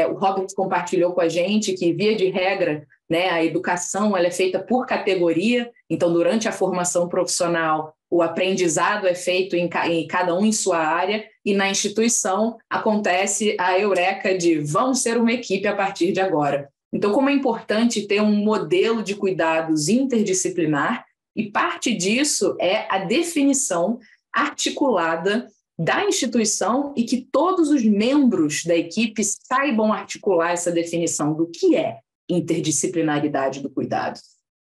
O Robert compartilhou com a gente que, via de regra, né, a educação ela é feita por categoria, então, durante a formação profissional, o aprendizado é feito em cada um em sua área, e na instituição acontece a eureka de vamos ser uma equipe a partir de agora. Então, como é importante ter um modelo de cuidados interdisciplinar, e parte disso é a definição articulada da instituição e que todos os membros da equipe saibam articular essa definição do que é interdisciplinaridade do cuidado.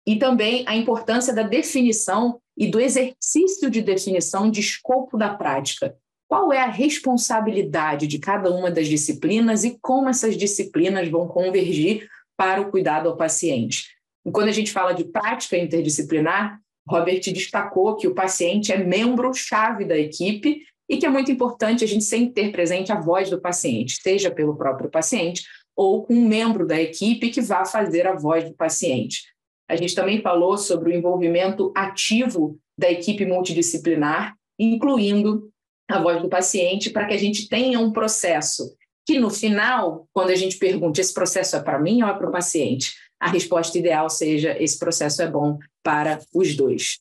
E também a importância da definição e do exercício de definição de escopo da prática. Qual é a responsabilidade de cada uma das disciplinas e como essas disciplinas vão convergir para o cuidado ao paciente. E quando a gente fala de prática interdisciplinar, Robert destacou que o paciente é membro-chave da equipe e que é muito importante a gente sempre ter presente a voz do paciente, seja pelo próprio paciente ou com um membro da equipe que vá fazer a voz do paciente. A gente também falou sobre o envolvimento ativo da equipe multidisciplinar, incluindo a voz do paciente, para que a gente tenha um processo que, no final, quando a gente pergunta esse processo é para mim ou é para o paciente, a resposta ideal seja esse processo é bom para os dois.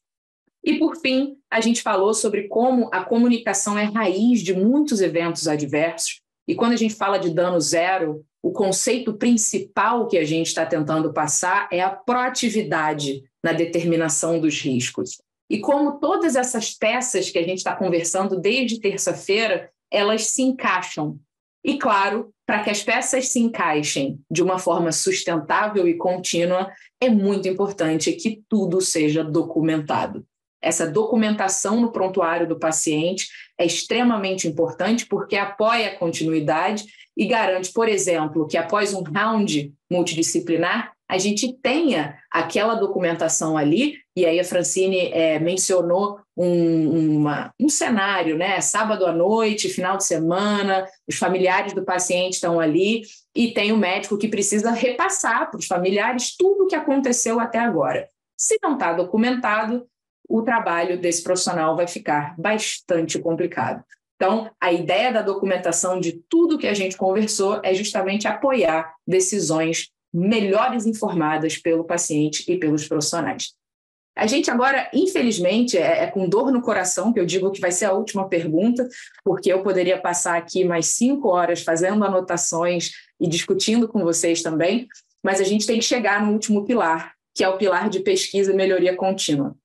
E, por fim, a gente falou sobre como a comunicação é raiz de muitos eventos adversos. E quando a gente fala de dano zero, o conceito principal que a gente está tentando passar é a proatividade na determinação dos riscos. E como todas essas peças que a gente está conversando desde terça-feira, elas se encaixam. E, claro, para que as peças se encaixem de uma forma sustentável e contínua, é muito importante que tudo seja documentado. Essa documentação no prontuário do paciente é extremamente importante porque apoia a continuidade e garante, por exemplo, que após um round multidisciplinar, a gente tenha aquela documentação ali, e aí a Francine mencionou um cenário, né? Sábado à noite, final de semana, os familiares do paciente estão ali e tem o médico que precisa repassar para os familiares tudo o que aconteceu até agora. Se não está documentado, o trabalho desse profissional vai ficar bastante complicado. Então, a ideia da documentação de tudo que a gente conversou é justamente apoiar decisões melhores informadas pelo paciente e pelos profissionais. A gente agora, infelizmente, com dor no coração que eu digo que vai ser a última pergunta, porque eu poderia passar aqui mais 5 horas fazendo anotações e discutindo com vocês também, mas a gente tem que chegar no último pilar, que é o pilar de pesquisa e melhoria contínua.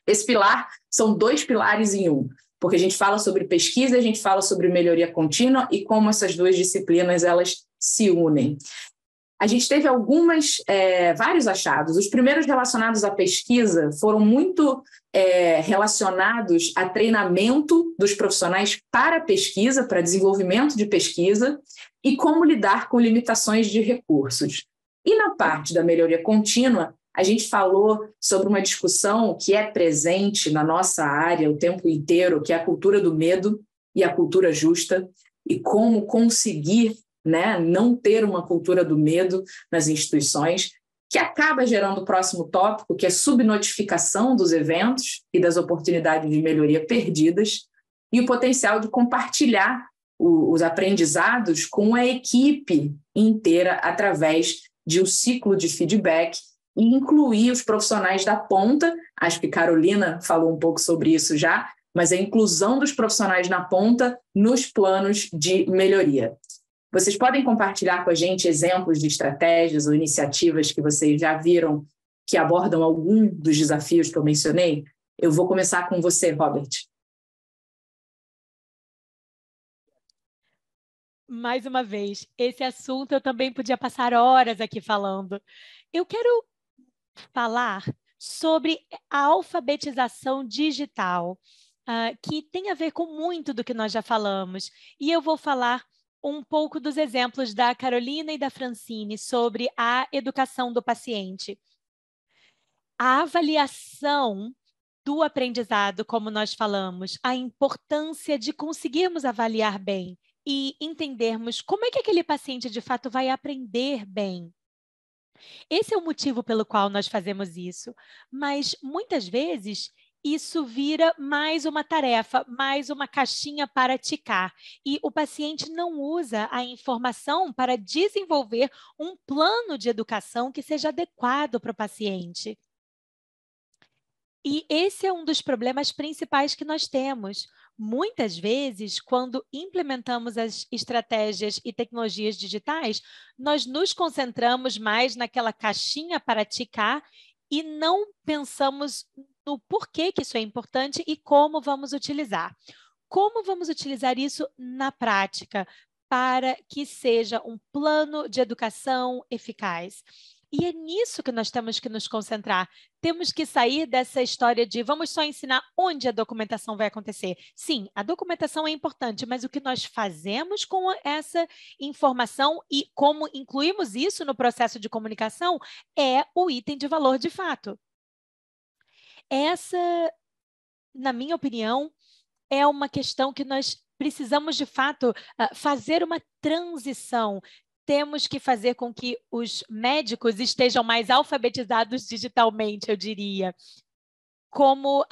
Esse pilar são 2 pilares em um, porque a gente fala sobre pesquisa, a gente fala sobre melhoria contínua e como essas 2 disciplinas elas se unem. A gente teve vários achados. Os primeiros relacionados à pesquisa foram muito relacionados a treinamento dos profissionais para pesquisa, para desenvolvimento de pesquisa e como lidar com limitações de recursos. E na parte da melhoria contínua, a gente falou sobre uma discussão que é presente na nossa área o tempo inteiro, que é a cultura do medo e a cultura justa, e como conseguir né? Não ter uma cultura do medo nas instituições, que acaba gerando o próximo tópico, que é subnotificação dos eventos e das oportunidades de melhoria perdidas, e o potencial de compartilhar os aprendizados com a equipe inteira através de um ciclo de feedback e incluir os profissionais da ponta. Acho que Carolina falou um pouco sobre isso já, mas a inclusão dos profissionais na ponta nos planos de melhoria. Vocês podem compartilhar com a gente exemplos de estratégias ou iniciativas que vocês já viram que abordam algum dos desafios que eu mencionei? Eu vou começar com você, Robert. Mais uma vez, esse assunto eu também podia passar horas aqui falando. Eu quero falar sobre a alfabetização digital, que tem a ver com muito do que nós já falamos. E eu vou falar um pouco dos exemplos da Carolina e da Francine sobre a educação do paciente. A avaliação do aprendizado, como nós falamos, a importância de conseguirmos avaliar bem e entendermos como é que aquele paciente, de fato, vai aprender bem. Esse é o motivo pelo qual nós fazemos isso, mas muitas vezes isso vira mais uma tarefa, mais uma caixinha para ticar, e o paciente não usa a informação para desenvolver um plano de educação que seja adequado para o paciente. E esse é um dos problemas principais que nós temos. Muitas vezes, quando implementamos as estratégias e tecnologias digitais, nós nos concentramos mais naquela caixinha para ticar e não pensamos no porquê que isso é importante e como vamos utilizar. Como vamos utilizar isso na prática para que seja um plano de educação eficaz? E é nisso que nós temos que nos concentrar. Temos que sair dessa história de vamos só ensinar onde a documentação vai acontecer. Sim, a documentação é importante, mas o que nós fazemos com essa informação e como incluímos isso no processo de comunicação é o item de valor de fato. Essa, na minha opinião, é uma questão que nós precisamos, de fato, fazer uma transição. Temos que fazer com que os médicos estejam mais alfabetizados digitalmente, eu diria. Como,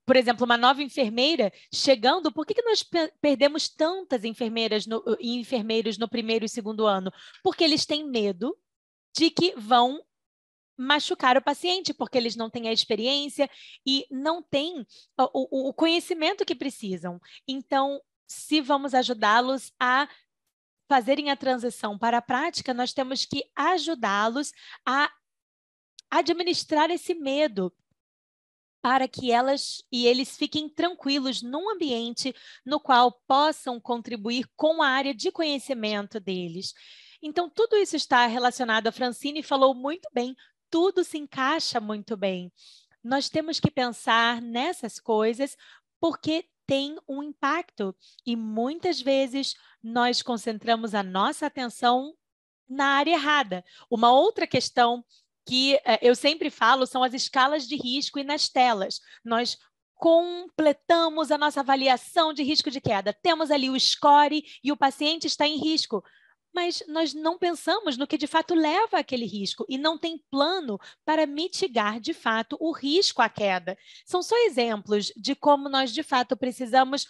por exemplo, uma nova enfermeira chegando, por que nós perdemos tantas enfermeiras e enfermeiros no primeiro e segundo ano? Porque eles têm medo de que vão machucar o paciente, porque eles não têm a experiência e não têm o conhecimento que precisam. Então, se vamos ajudá-los a fazerem a transição para a prática, nós temos que ajudá-los a administrar esse medo para que elas e eles fiquem tranquilos num ambiente no qual possam contribuir com a área de conhecimento deles. Então, tudo isso está relacionado, a Francine falou muito bem, tudo se encaixa muito bem. Nós temos que pensar nessas coisas porque tem um impacto e muitas vezes nós concentramos a nossa atenção na área errada. Uma outra questão que eu sempre falo são as escalas de risco e nas telas. Nós completamos a nossa avaliação de risco de queda. Temos ali o score e o paciente está em risco. Mas nós não pensamos no que de fato leva àquele risco e não tem plano para mitigar de fato o risco à queda. São só exemplos de como nós de fato precisamos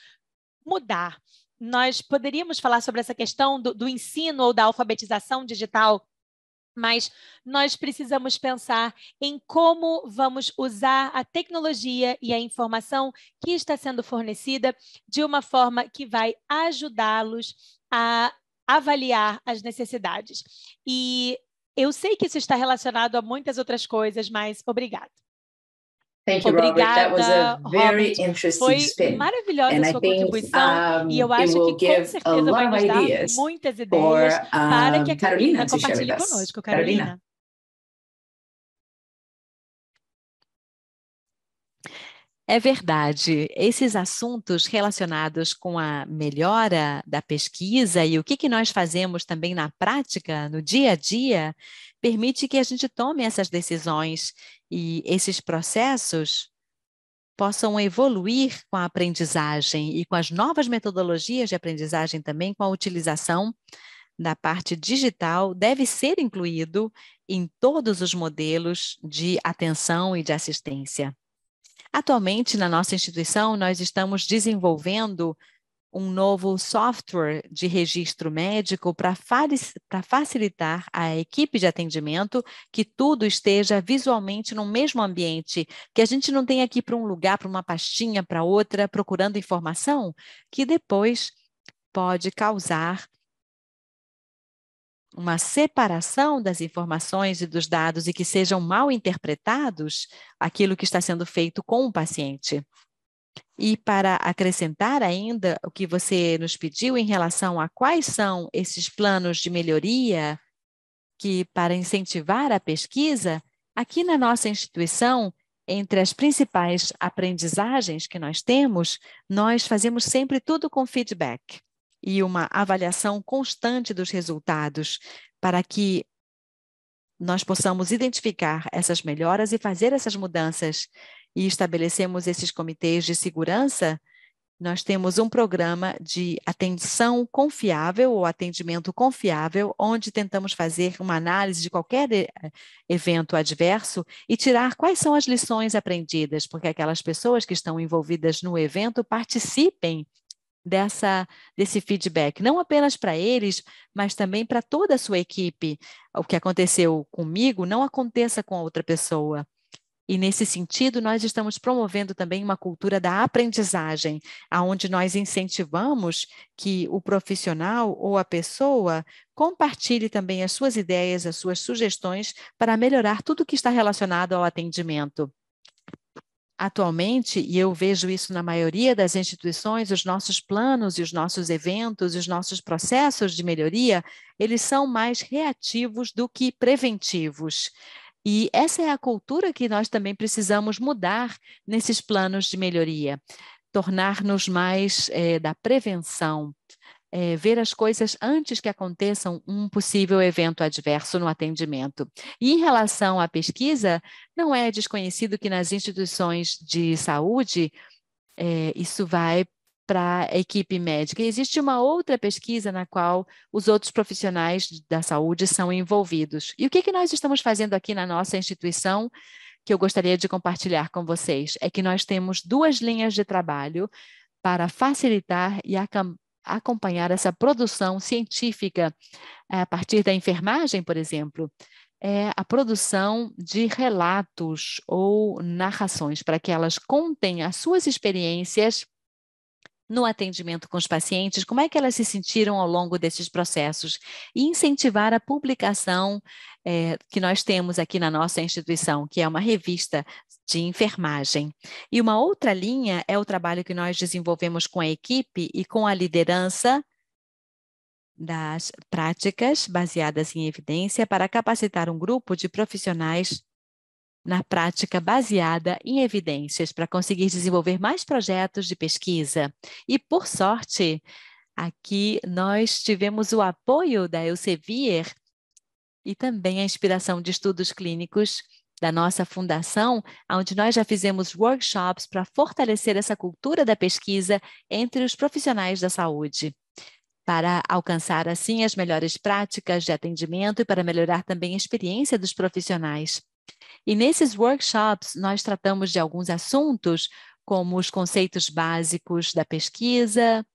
mudar. Nós poderíamos falar sobre essa questão do ensino ou da alfabetização digital, mas nós precisamos pensar em como vamos usar a tecnologia e a informação que está sendo fornecida de uma forma que vai ajudá-los a avaliar as necessidades. E eu sei que isso está relacionado a muitas outras coisas, mas obrigada. Thank you, Robert. That was a very interesting spin. Foi maravilhosa a sua contribuição e eu acho que com certeza vai nos dar muitas ideias para que a Carolina compartilhe conosco. Carolina. É verdade. Esses assuntos relacionados com a melhora da pesquisa e o que nós fazemos também na prática, no dia a dia, permite que a gente tome essas decisões e esses processos possam evoluir com a aprendizagem e com as novas metodologias de aprendizagem também, com a utilização da parte digital, deve ser incluído em todos os modelos de atenção e de assistência. Atualmente, na nossa instituição, nós estamos desenvolvendo um novo software de registro médico para facilitar a equipe de atendimento que tudo esteja visualmente no mesmo ambiente, que a gente não tenha que ir para um lugar, para uma pastinha, para outra, procurando informação, que depois pode causar uma separação das informações e dos dados e que sejam mal interpretados aquilo que está sendo feito com o paciente. E para acrescentar ainda o que você nos pediu em relação a quais são esses planos de melhoria que, para incentivar a pesquisa, aqui na nossa instituição, entre as principais aprendizagens que nós temos, nós fazemos sempre tudo com feedback e uma avaliação constante dos resultados para que nós possamos identificar essas melhoras e fazer essas mudanças. E estabelecemos esses comitês de segurança. Nós temos um programa de atenção confiável ou atendimento confiável, onde tentamos fazer uma análise de qualquer evento adverso e tirar quais são as lições aprendidas, porque aquelas pessoas que estão envolvidas no evento participem desse feedback, não apenas para eles, mas também para toda a sua equipe. O que aconteceu comigo não aconteça com a outra pessoa. E, nesse sentido, nós estamos promovendo também uma cultura da aprendizagem, onde nós incentivamos que o profissional ou a pessoa compartilhe também as suas ideias, as suas sugestões para melhorar tudo que está relacionado ao atendimento. Atualmente, e eu vejo isso na maioria das instituições, os nossos planos e os nossos eventos, os nossos processos de melhoria, eles são mais reativos do que preventivos. E essa é a cultura que nós também precisamos mudar nesses planos de melhoria, tornar-nos mais da prevenção, ver as coisas antes que aconteçam um possível evento adverso no atendimento. E em relação à pesquisa, não é desconhecido que nas instituições de saúde, isso vai para a equipe médica. E existe uma outra pesquisa na qual os outros profissionais da saúde são envolvidos. E o que nós estamos fazendo aqui na nossa instituição, que eu gostaria de compartilhar com vocês, é que nós temos 2 linhas de trabalho para facilitar e acompanhar essa produção científica a partir da enfermagem, por exemplo, a produção de relatos ou narrações para que elas contem as suas experiências no atendimento com os pacientes, como é que elas se sentiram ao longo desses processos e incentivar a publicação que nós temos aqui na nossa instituição, que é uma revista de enfermagem. E uma outra linha é o trabalho que nós desenvolvemos com a equipe e com a liderança das práticas baseadas em evidência para capacitar um grupo de profissionais na prática baseada em evidências para conseguir desenvolver mais projetos de pesquisa. E, por sorte, aqui nós tivemos o apoio da Elsevier e também a inspiração de estudos clínicos da nossa fundação, onde nós já fizemos workshops para fortalecer essa cultura da pesquisa entre os profissionais da saúde, para alcançar, assim, as melhores práticas de atendimento e para melhorar também a experiência dos profissionais. E nesses workshops, nós tratamos de alguns assuntos, como os conceitos básicos da pesquisa,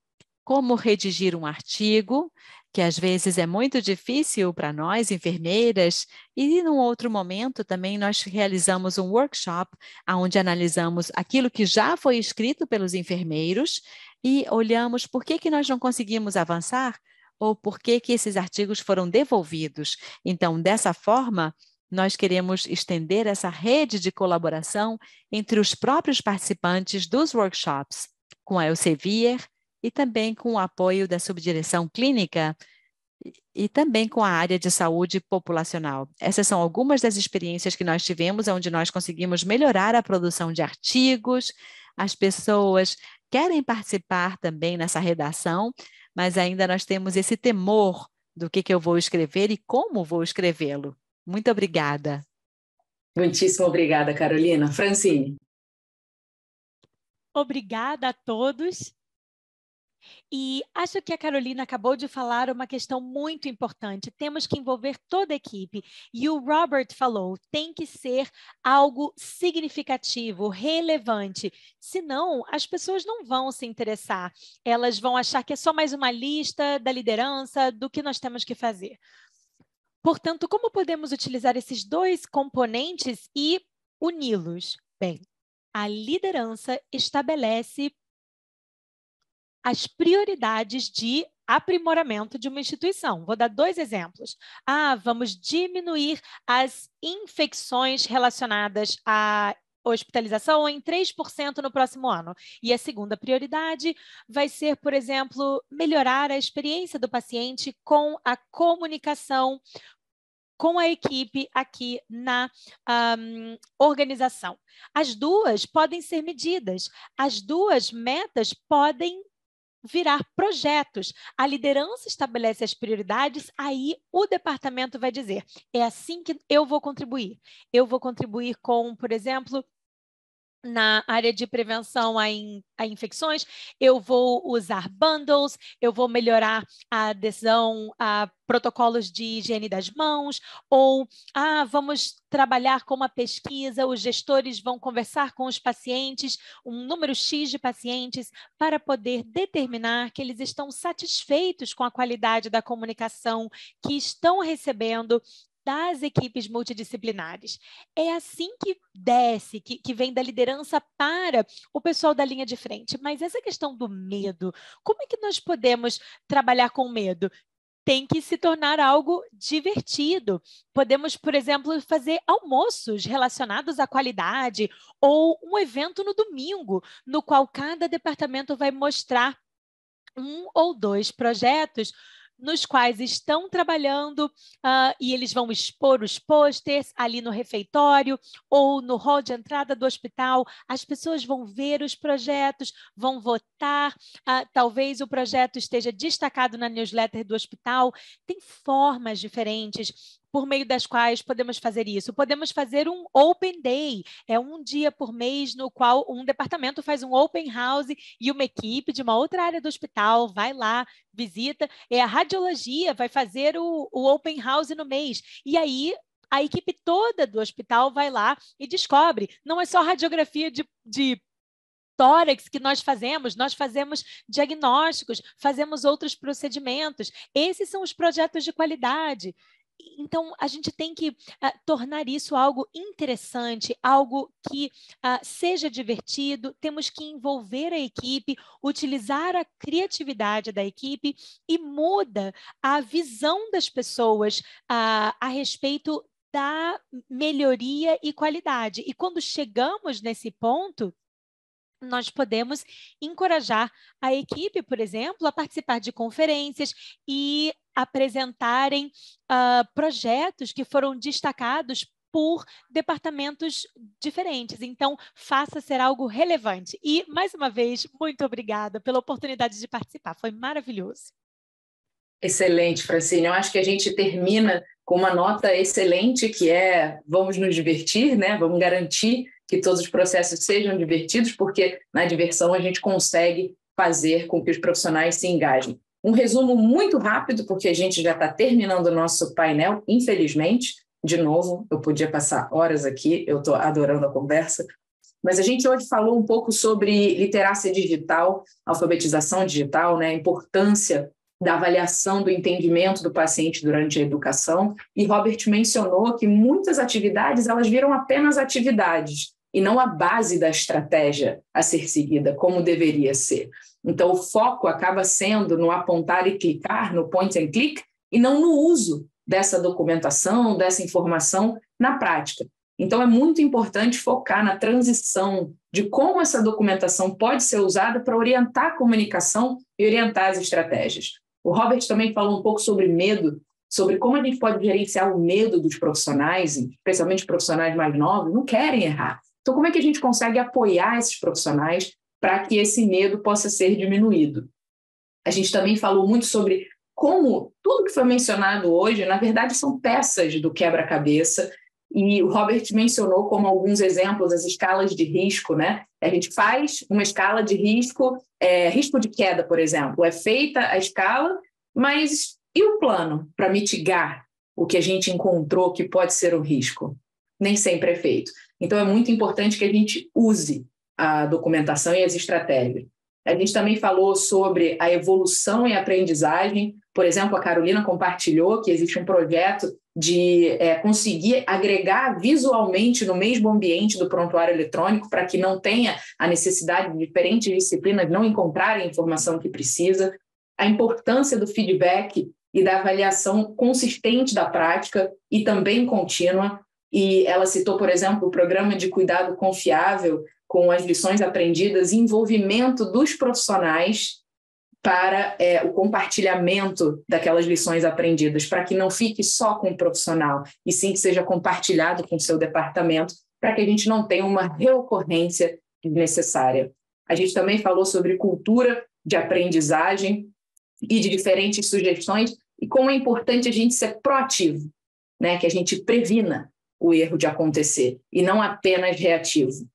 como redigir um artigo, que às vezes é muito difícil para nós, enfermeiras, e num outro momento também nós realizamos um workshop onde analisamos aquilo que já foi escrito pelos enfermeiros e olhamos por que nós não conseguimos avançar ou por que esses artigos foram devolvidos. Então, dessa forma, nós queremos estender essa rede de colaboração entre os próprios participantes dos workshops, com a Elsevier e também com o apoio da subdireção clínica e também com a área de saúde populacional. Essas são algumas das experiências que nós tivemos, onde nós conseguimos melhorar a produção de artigos, as pessoas querem participar também nessa redação, mas ainda nós temos esse temor do que eu vou escrever e como vou escrevê-lo. Muito obrigada. Muitíssimo obrigada, Carolina. Francine. obrigada a todos. E acho que a Carolina acabou de falar uma questão muito importante. Temos que envolver toda a equipe. E o Robert falou, tem que ser algo significativo, relevante. Senão, as pessoas não vão se interessar. Elas vão achar que é só mais uma lista da liderança do que nós temos que fazer. Portanto, como podemos utilizar esses dois componentes e uni-los? Bem, a liderança estabelece as prioridades de aprimoramento de uma instituição. Vou dar 2 exemplos. Vamos diminuir as infecções relacionadas à hospitalização em 3% no próximo ano. E a segunda prioridade vai ser, por exemplo, melhorar a experiência do paciente com a comunicação com a equipe aqui na organização. As duas podem ser medidas, as duas metas podem virar projetos. A liderança estabelece as prioridades, aí o departamento vai dizer, é assim que eu vou contribuir. Eu vou contribuir com, por exemplo, na área de prevenção a infecções, eu vou usar bundles, eu vou melhorar a adesão a protocolos de higiene das mãos, ou vamos trabalhar com uma pesquisa, os gestores vão conversar com os pacientes, um número X de pacientes, para poder determinar que eles estão satisfeitos com a qualidade da comunicação que estão recebendo das equipes multidisciplinares. É assim que desce, que vem da liderança para o pessoal da linha de frente. Mas essa questão do medo, como é que nós podemos trabalhar com medo? Tem que se tornar algo divertido. Podemos, por exemplo, fazer almoços relacionados à qualidade ou um evento no domingo, no qual cada departamento vai mostrar 1 ou 2 projetos nos quais estão trabalhando e eles vão expor os pôsteres ali no refeitório ou no hall de entrada do hospital. As pessoas vão ver os projetos, vão votar, talvez o projeto esteja destacado na newsletter do hospital. Tem formas diferentes por meio das quais podemos fazer isso. Podemos fazer um Open Day, é um dia por mês no qual um departamento faz um Open House e uma equipe de uma outra área do hospital vai lá, visita, a radiologia vai fazer o Open House no mês, e aí a equipe toda do hospital vai lá e descobre, não é só radiografia de tórax que nós fazemos diagnósticos, fazemos outros procedimentos, esses são os projetos de qualidade. Então, a gente tem que tornar isso algo interessante, algo que seja divertido, temos que envolver a equipe, utilizar a criatividade da equipe e muda a visão das pessoas a respeito da melhoria e qualidade. E quando chegamos nesse ponto, nós podemos encorajar a equipe, por exemplo, a participar de conferências e apresentarem projetos que foram destacados por departamentos diferentes. Então, faça ser algo relevante. E, mais uma vez, muito obrigada pela oportunidade de participar. Foi maravilhoso. Excelente, Francine. Eu acho que a gente termina com uma nota excelente, que é vamos nos divertir, né? Vamos garantir que todos os processos sejam divertidos, porque na diversão a gente consegue fazer com que os profissionais se engajem. Um resumo muito rápido, porque a gente já está terminando o nosso painel, infelizmente. De novo, eu podia passar horas aqui, eu estou adorando a conversa. Mas a gente hoje falou um pouco sobre literacia digital, alfabetização digital, né? A importância da avaliação do entendimento do paciente durante a educação. E Robert mencionou que muitas atividades elas viram apenas atividades e não a base da estratégia a ser seguida, como deveria ser. Então, o foco acaba sendo no apontar e clicar, no point and click, e não no uso dessa documentação, dessa informação na prática. Então, é muito importante focar na transição de como essa documentação pode ser usada para orientar a comunicação e orientar as estratégias. O Robert também falou um pouco sobre medo, sobre como a gente pode gerenciar o medo dos profissionais, especialmente profissionais mais novos, não querem errar. Então, como é que a gente consegue apoiar esses profissionais para que esse medo possa ser diminuído? A gente também falou muito sobre como tudo que foi mencionado hoje, na verdade, são peças do quebra-cabeça E o Robert mencionou como alguns exemplos as escalas de risco, né? A gente faz uma escala de risco, risco de queda, por exemplo, é feita a escala, mas e o plano para mitigar o que a gente encontrou que pode ser um risco? Nem sempre é feito. Então, é muito importante que a gente use a documentação e as estratégias. A gente também falou sobre a evolução e aprendizagem. Por exemplo, a Carolina compartilhou que existe um projeto de conseguir agregar visualmente no mesmo ambiente do prontuário eletrônico para que não tenha a necessidade de diferentes disciplinas não encontrarem a informação que precisa. A importância do feedback e da avaliação consistente da prática e também contínua. E ela citou, por exemplo, o programa de cuidado confiável com as lições aprendidas e envolvimento dos profissionais para o compartilhamento daquelas lições aprendidas, para que não fique só com o profissional, e sim que seja compartilhado com o seu departamento, para que a gente não tenha uma reocorrência desnecessária. A gente também falou sobre cultura de aprendizagem e de diferentes sugestões, e como é importante a gente ser proativo, né? Que a gente previna o erro de acontecer, e não apenas reativo.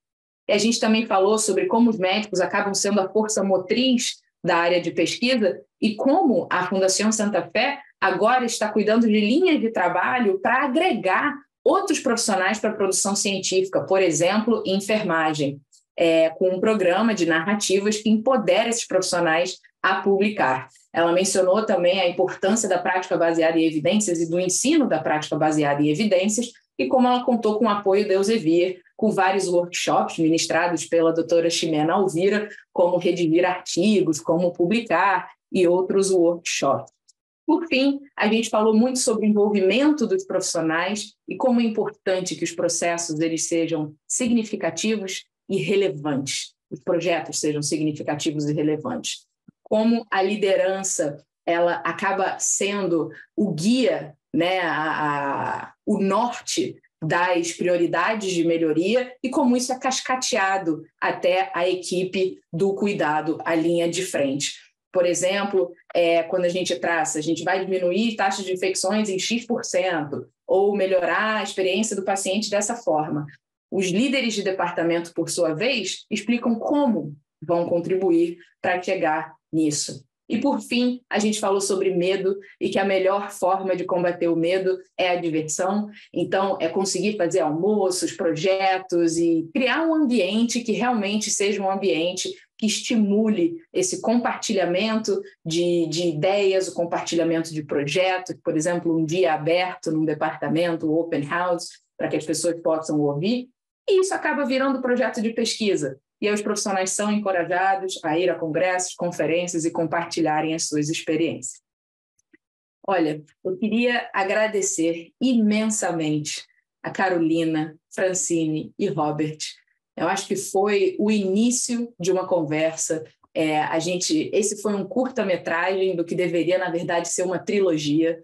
A gente também falou sobre como os médicos acabam sendo a força motriz da área de pesquisa e como a Fundação Santa Fé agora está cuidando de linhas de trabalho para agregar outros profissionais para a produção científica, por exemplo, enfermagem, com um programa de narrativas que empodera esses profissionais a publicar. Ela mencionou também a importância da prática baseada em evidências e do ensino da prática baseada em evidências, e como ela contou com o apoio da Elsevier, com vários workshops ministrados pela doutora Ximena Alvira, como redigir artigos, como publicar e outros workshops. Por fim, a gente falou muito sobre o envolvimento dos profissionais e como é importante que os processos eles sejam significativos e relevantes, os projetos sejam significativos e relevantes. Como a liderança ela acaba sendo o guia, né, o norte das prioridades de melhoria e como isso é cascateado até a equipe do cuidado, a linha de frente. Por exemplo, quando a gente traça, a gente vai diminuir taxa de infecções em X%, ou melhorar a experiência do paciente dessa forma. Os líderes de departamento, por sua vez, explicam como vão contribuir para chegar nisso. E, por fim, a gente falou sobre medo e que a melhor forma de combater o medo é a diversão. Então, é conseguir fazer almoços, projetos e criar um ambiente que realmente seja um ambiente que estimule esse compartilhamento de ideias, o compartilhamento de projetos, por exemplo, um dia aberto num departamento, um open house, para que as pessoas possam ouvir. E isso acaba virando projeto de pesquisa. E aí os profissionais são encorajados a ir a congressos, conferências e compartilharem as suas experiências. Olha, eu queria agradecer imensamente a Carolina, Francine e Robert. Eu acho que foi o início de uma conversa. Esse foi um curta-metragem do que deveria, na verdade, ser uma trilogia.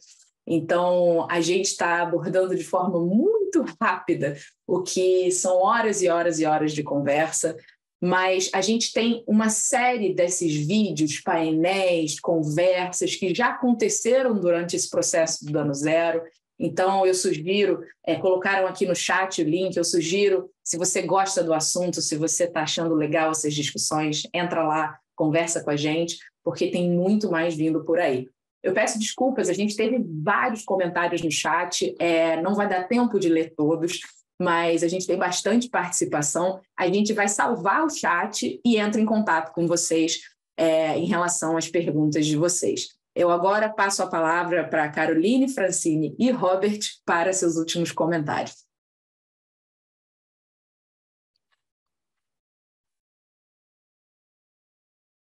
Então, a gente está abordando de forma muito rápida o que são horas e horas e horas de conversa, mas a gente tem uma série desses vídeos, painéis, conversas que já aconteceram durante esse processo do Dano Zero. Então, eu sugiro, colocaram aqui no chat o link, eu sugiro, se você gosta do assunto, se você está achando legal essas discussões, entra lá, conversa com a gente, porque tem muito mais vindo por aí. Eu peço desculpas, a gente teve vários comentários no chat, não vai dar tempo de ler todos, mas a gente tem bastante participação. A gente vai salvar o chat e entra em contato com vocês em relação às perguntas de vocês. Eu agora passo a palavra para Caroline, Francine e Robert para seus últimos comentários.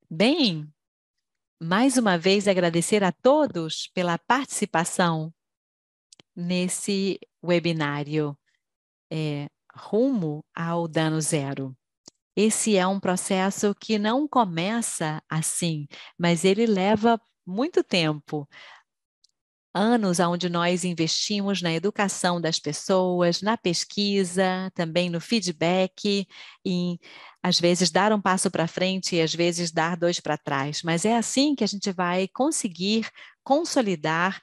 Bem, mais uma vez agradecer a todos pela participação nesse webinário rumo ao Dano Zero. Esse é um processo que não começa assim, mas ele leva muito tempo. Anos onde nós investimos na educação das pessoas, na pesquisa, também no feedback, em, às vezes, dar um passo para frente e, às vezes, dar dois para trás. Mas é assim que a gente vai conseguir consolidar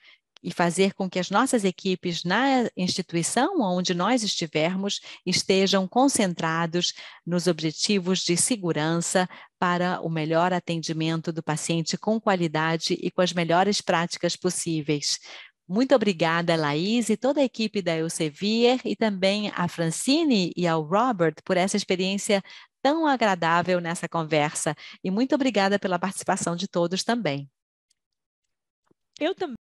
e fazer com que as nossas equipes na instituição onde nós estivermos estejam concentrados nos objetivos de segurança para o melhor atendimento do paciente com qualidade e com as melhores práticas possíveis. Muito obrigada, Laís, e toda a equipe da Elsevier, e também a Francine e ao Robert por essa experiência tão agradável nessa conversa. E muito obrigada pela participação de todos também. Eu também.